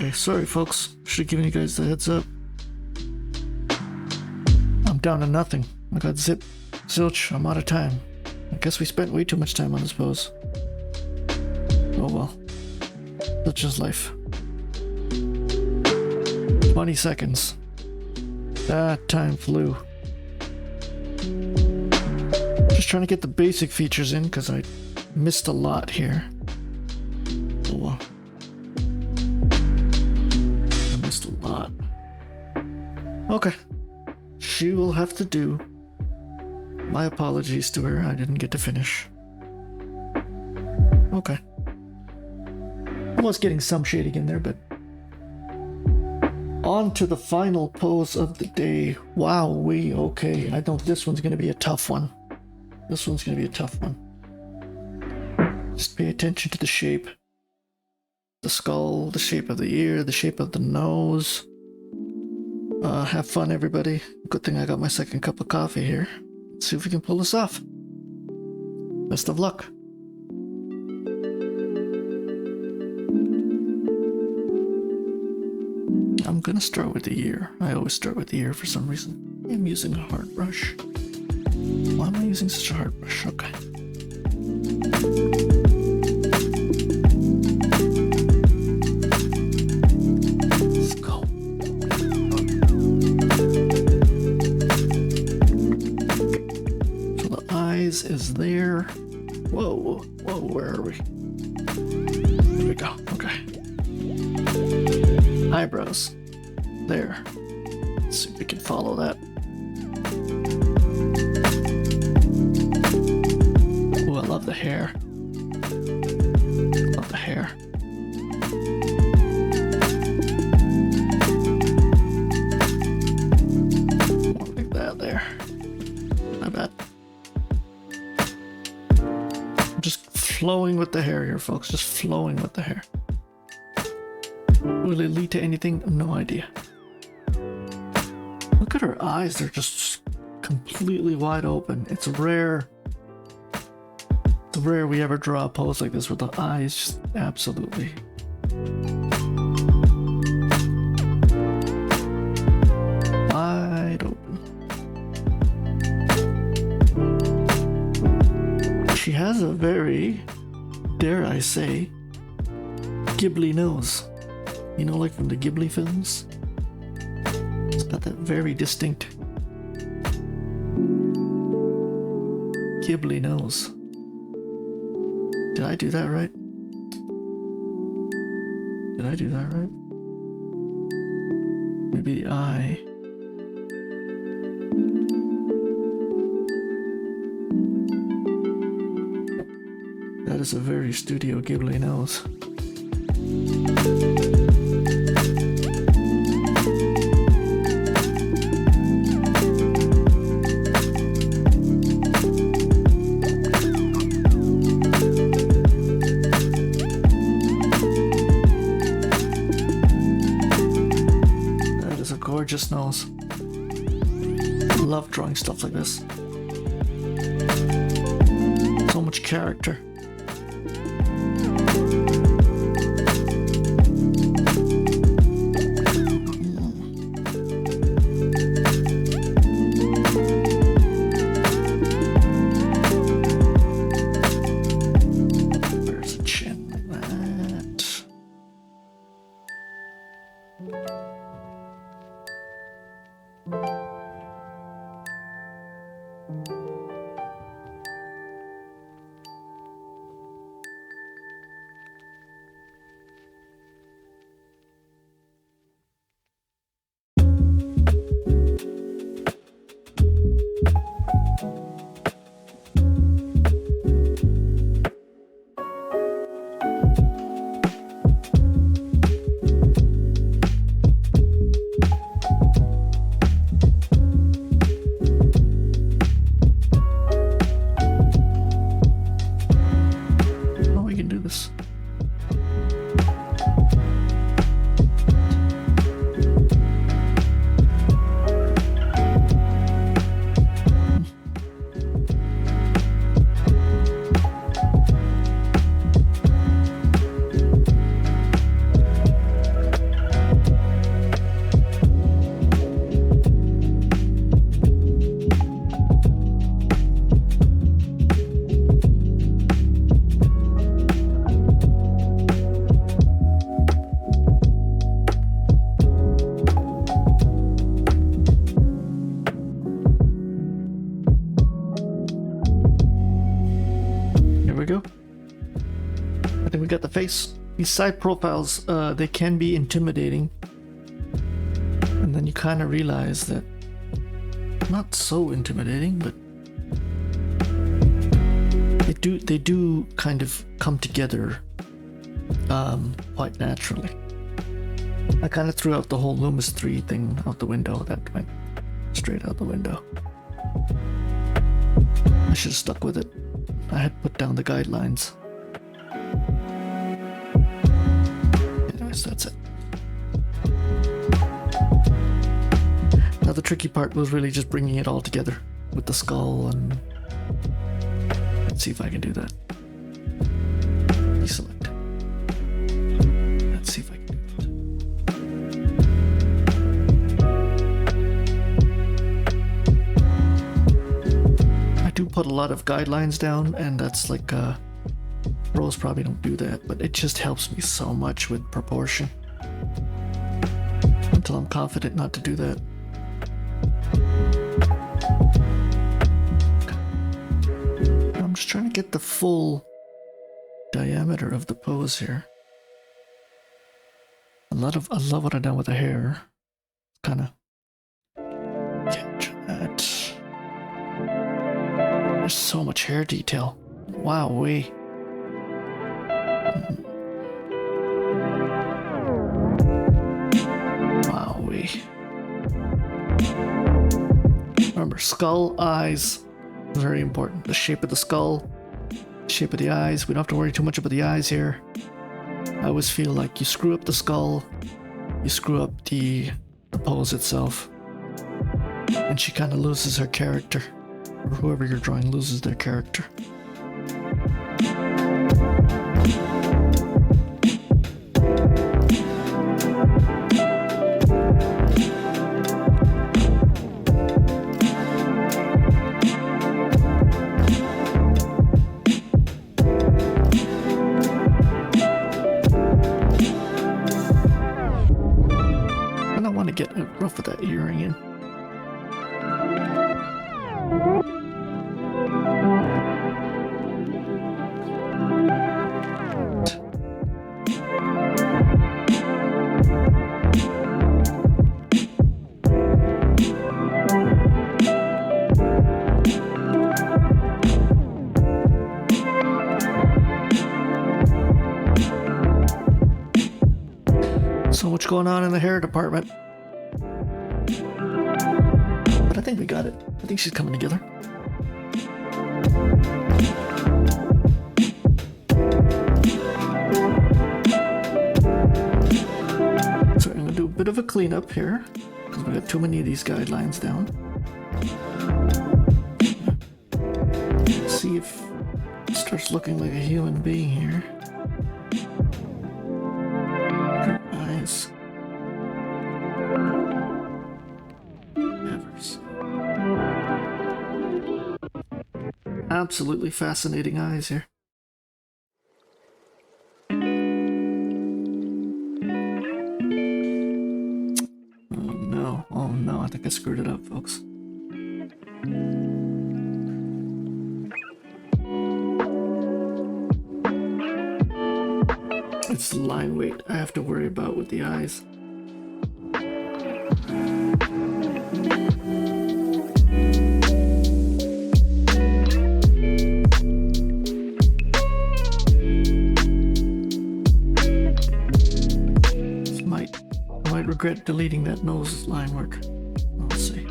Okay, sorry folks. Should have given you guys the heads up. I'm down to nothing. I got zip. Zilch, I'm out of time. I guess we spent way too much time on this pose. Oh well. Such is life. 20 seconds. That time flew. Just trying to get the basic features in because I missed a lot here. Oh well. I missed a lot. Okay. She will have to do. My apologies to her. I didn't get to finish. Okay. I was getting some shading in there, but on to the final pose of the day. Wow-wee, okay. I know this one's going to be a tough one. This one's going to be a tough one. Just pay attention to the shape. The skull, the shape of the ear, the shape of the nose. Have fun, everybody. Good thing I got my second cup of coffee here. Let's see if we can pull this off. Best of luck. I'm gonna start with the ear. I always start with the ear for some reason. I'm using a hard brush. Why am I using such a hard brush? Okay. Let's go. So the eyes is there. Whoa, whoa, where are we? There we go, okay. Eyebrows. There. Let's see if we can follow that. Oh, I love the hair. Love the hair. More like that there. My bad. I'm just flowing with the hair here, folks. Just flowing with the hair. Will it lead to anything? No idea. Look at her eyes. They're just completely wide open. It's rare. It's rare we ever draw a pose like this with the eyes just absolutely wide open. She has a very, dare I say, Ghibli nose. You know, like from the Ghibli films? It's got that very distinct Ghibli nose. Did I do that right? Did I do that right? Maybe the eye. That is a very Studio Ghibli nose. Gorgeous nose. Love drawing stuff like this. So much character. Where's the chin like that? we go. I think we got the face. These side profiles, they can be intimidating. And then you kind of realize that not so intimidating, but they do kind of come together quite naturally. I kind of threw out the whole Loomis 3 thing out the window. That went straight out the window. I should have stuck with it. I had put down the guidelines. Anyways, that's it. Now the tricky part was really just bringing it all together with the skull, and let's see if I can do that. Deselect. Let's see if I can do that. I do put a lot of guidelines down, and that's like pros probably don't do that, but it just helps me so much with proportion until I'm confident not to do that. I'm just trying to get the full diameter of the pose here. I love what I've done with the hair. Kind of capture that. There's so much hair detail. Wow-wee. Wow-wee. Remember, skull, eyes, very important. The shape of the skull, shape of the eyes. We don't have to worry too much about the eyes here. I always feel like you screw up the skull, you screw up the pose itself, and she kind of loses her character, or whoever you're drawing loses their character. Get rough with that earring in. So much going on in the hair department. I think we got it. I think she's coming together. So I'm going to do a bit of a cleanup here, because we got too many of these guidelines down. Let's see if it starts looking like a human being here. Her eyes. Absolutely fascinating eyes here. Oh no, I think I screwed it up, folks. It's the line weight I have to worry about with the eyes. Regret deleting that nose line work. We'll see.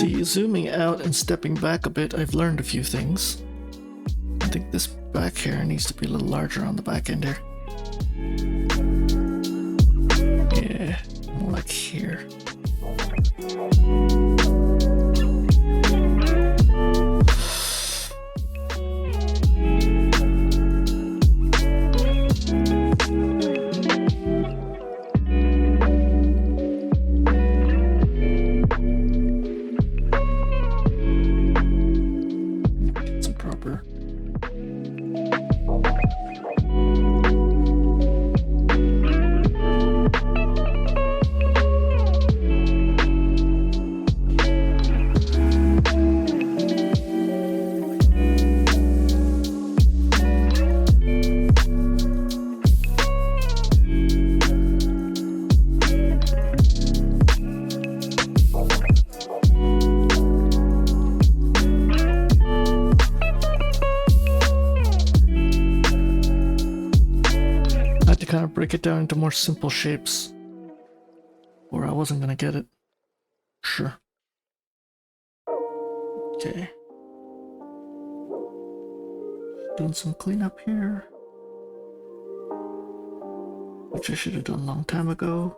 See, zooming out and stepping back a bit, I've learned a few things. I think this back hair needs to be a little larger on the back end here. Yeah, more like here. Kind of break it down into more simple shapes, or I wasn't gonna get it. Sure. Okay. Doing some cleanup here, which I should have done a long time ago.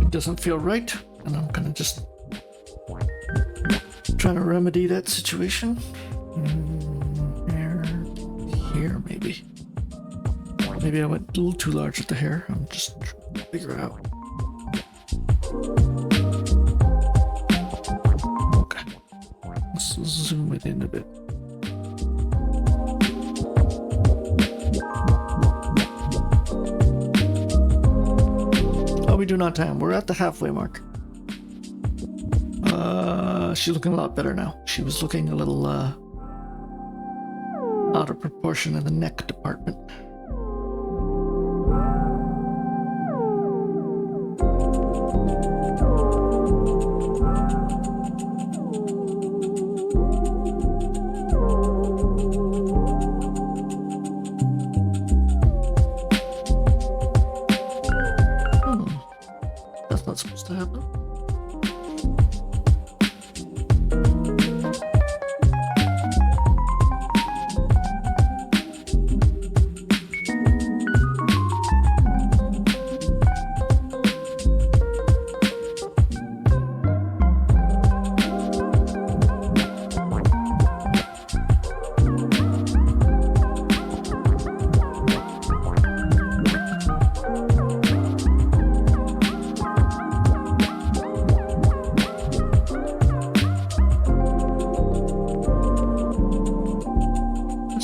Doesn't feel right, and I'm gonna just trying to remedy that situation. Here, maybe. Maybe I went a little too large with the hair. I'm just trying to figure out. zoom it in a bit. Oh, we do not time. We're at the halfway mark. She's looking a lot better now. She was looking a little out of proportion in the neck department. That's not supposed to happen.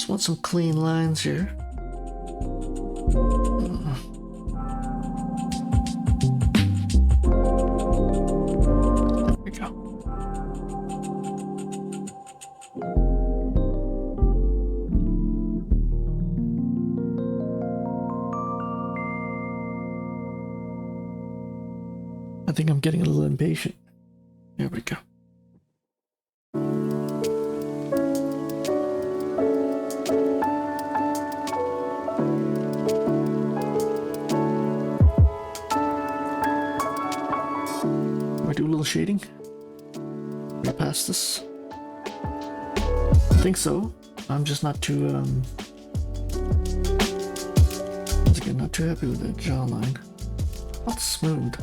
Want some clean lines here. There we go. I think I'm getting a little impatient. There we go. Do a little shading. We're past this. I think so. I'm just not too once again, not too happy with that jawline. Not smooth.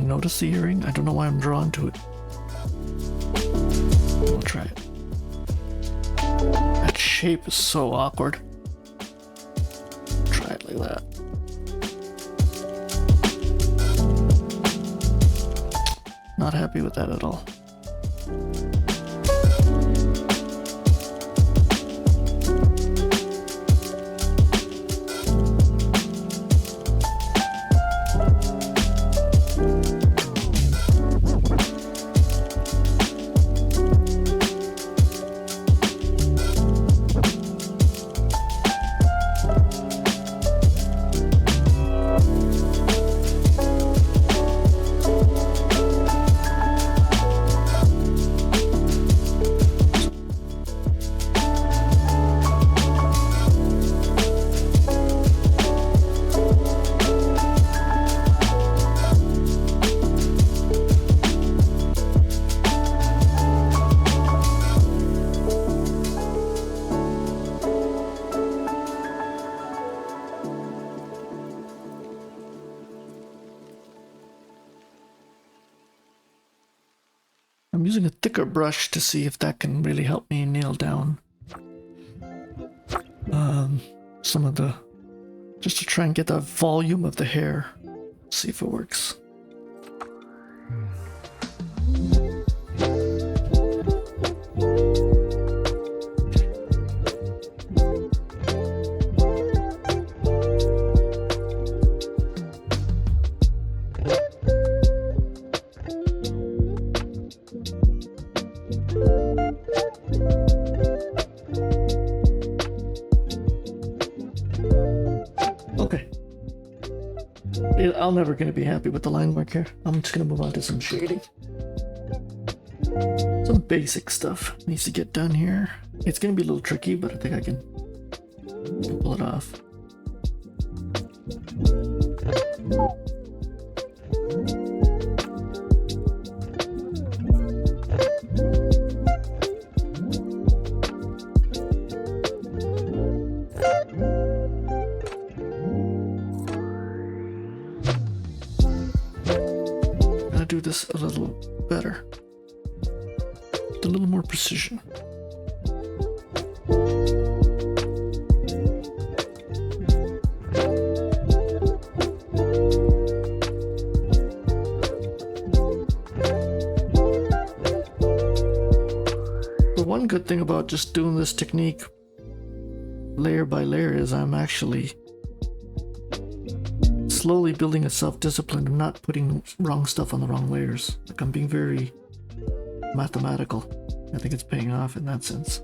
Notice the earring? I don't know why I'm drawn to it. We'll try it. That shape is so awkward. Try it like that. Not happy with that at all. I'm using a thicker brush to see if that can really help me nail down some of the, just to try and get the volume of the hair. See if it works. I'm never going to be happy with the line work here. I'm just going to move on to some shading. Some basic stuff needs to get done here. It's going to be a little tricky, but I think I can pull it off. Gotta do this a little better. With a little more precision. One good thing about just doing this technique layer by layer is I'm actually slowly building a self-discipline and not putting wrong stuff on the wrong layers. Like, I'm being very mathematical. I think it's paying off in that sense.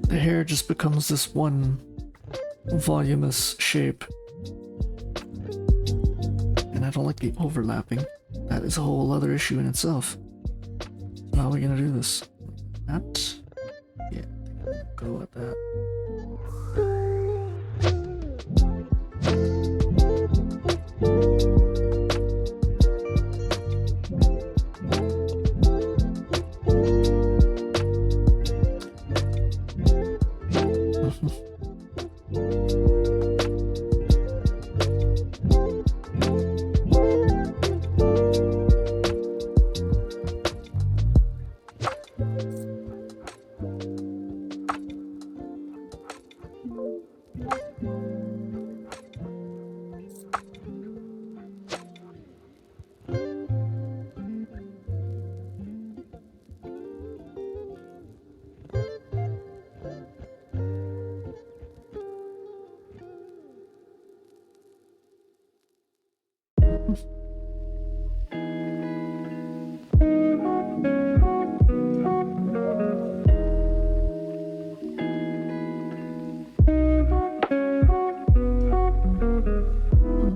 The hair just becomes this one voluminous shape, and I don't like the overlapping. That is a whole other issue in itself. So how are we gonna do this? That? Yeah, go with that.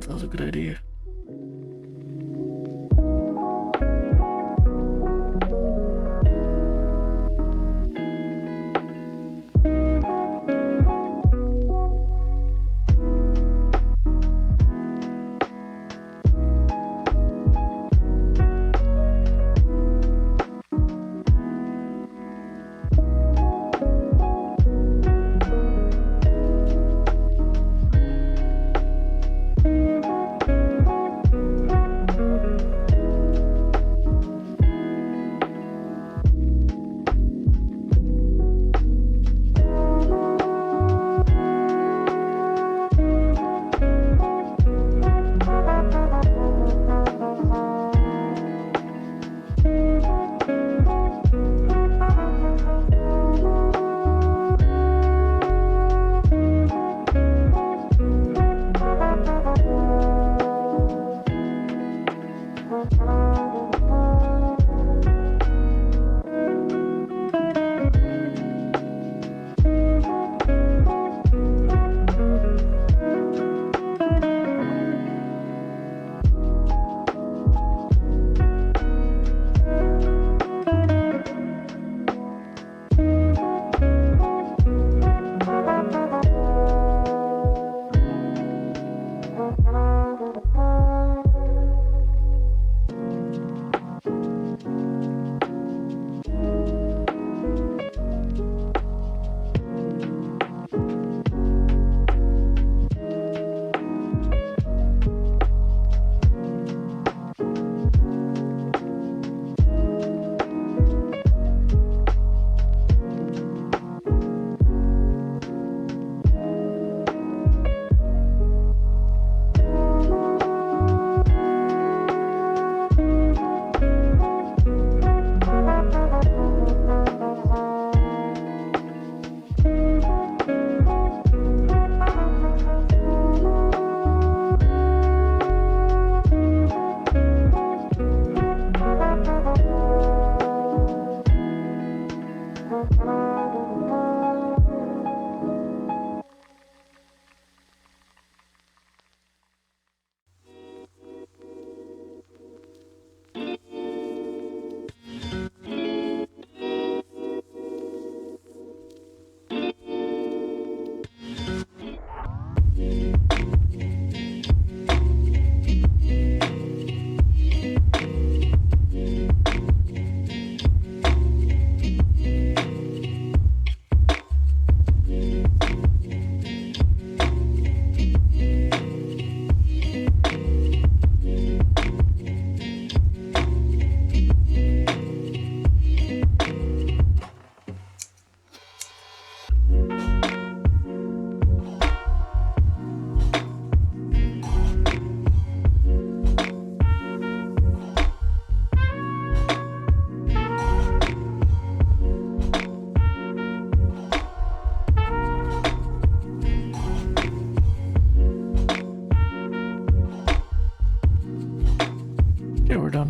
That was a good idea.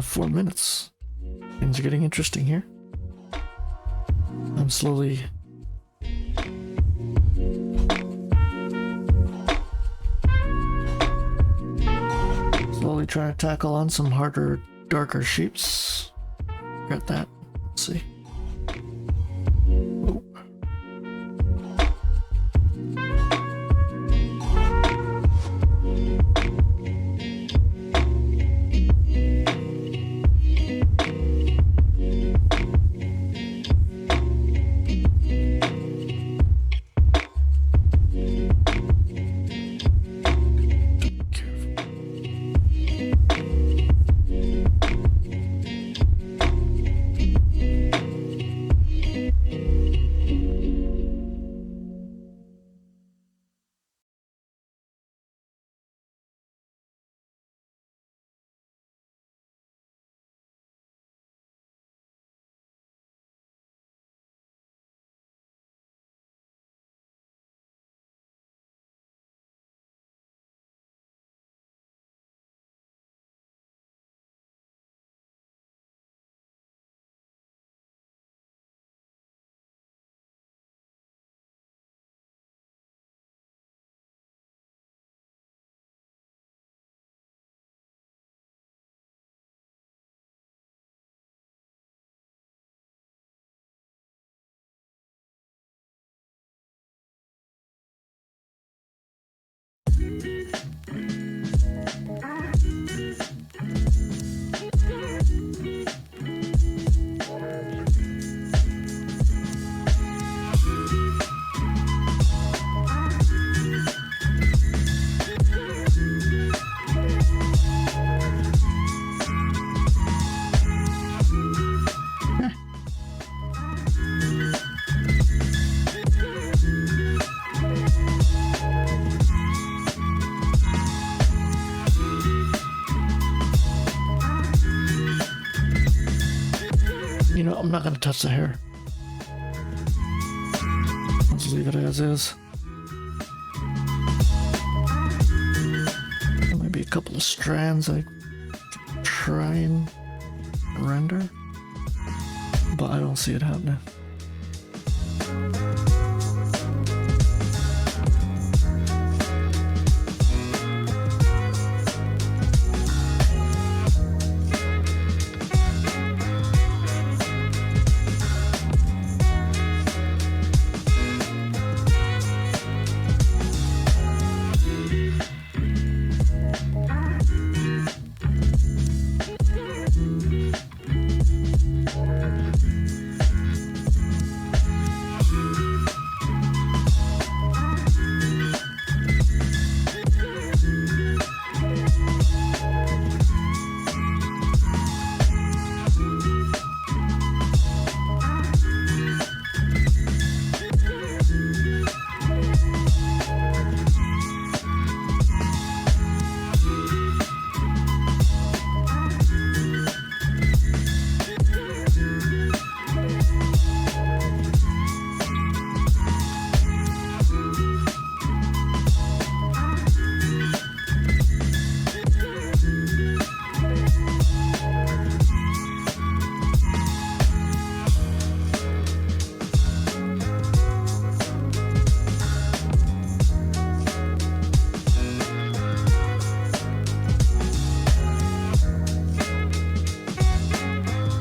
to 4 minutes. Things are getting interesting here. I'm slowly trying to tackle on some harder, darker shapes. Got that. Let's see. Oh. You know, I'm not gonna touch the hair. Let's leave it as is. Maybe a couple of strands I try and render, but I don't see it happening.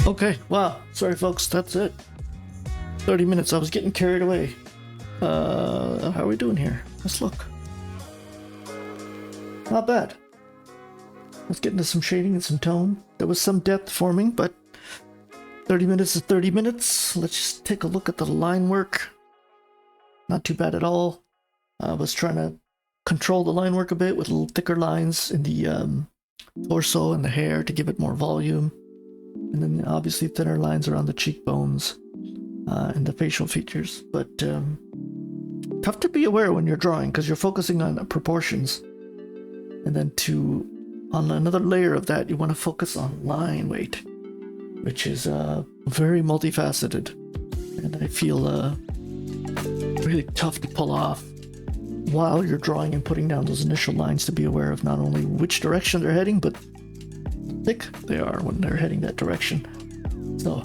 Okay, wow. Sorry, folks. That's it. 30 minutes. I was getting carried away. How are we doing here? Let's look. Not bad. Let's get into some shading and some tone. There was some depth forming, but 30 minutes is 30 minutes. Let's just take a look at the line work. Not too bad at all. I was trying to control the line work a bit with little thicker lines in the torso and the hair to give it more volume. And then obviously thinner lines around the cheekbones and the facial features. But tough to be aware when you're drawing because you're focusing on proportions. And then on another layer of that, you want to focus on line weight, which is very multifaceted. And I feel really tough to pull off while you're drawing and putting down those initial lines to be aware of not only which direction they're heading, but thick they are when they're heading that direction. So,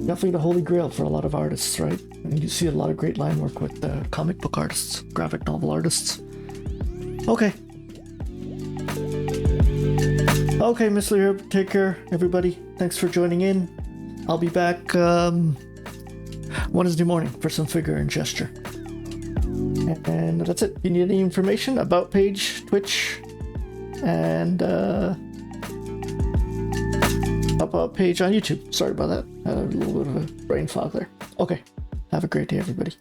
definitely the holy grail for a lot of artists, right? And you see a lot of great line work with comic book artists, graphic novel artists. Okay. Okay, Miss Lear, take care, everybody. Thanks for joining in. I'll be back Wednesday morning for some figure and gesture. And that's it. If you need any information, about page, Twitch, and about page on YouTube. Sorry about that. I had a little bit of a brain fog there. Okay. Have a great day, everybody.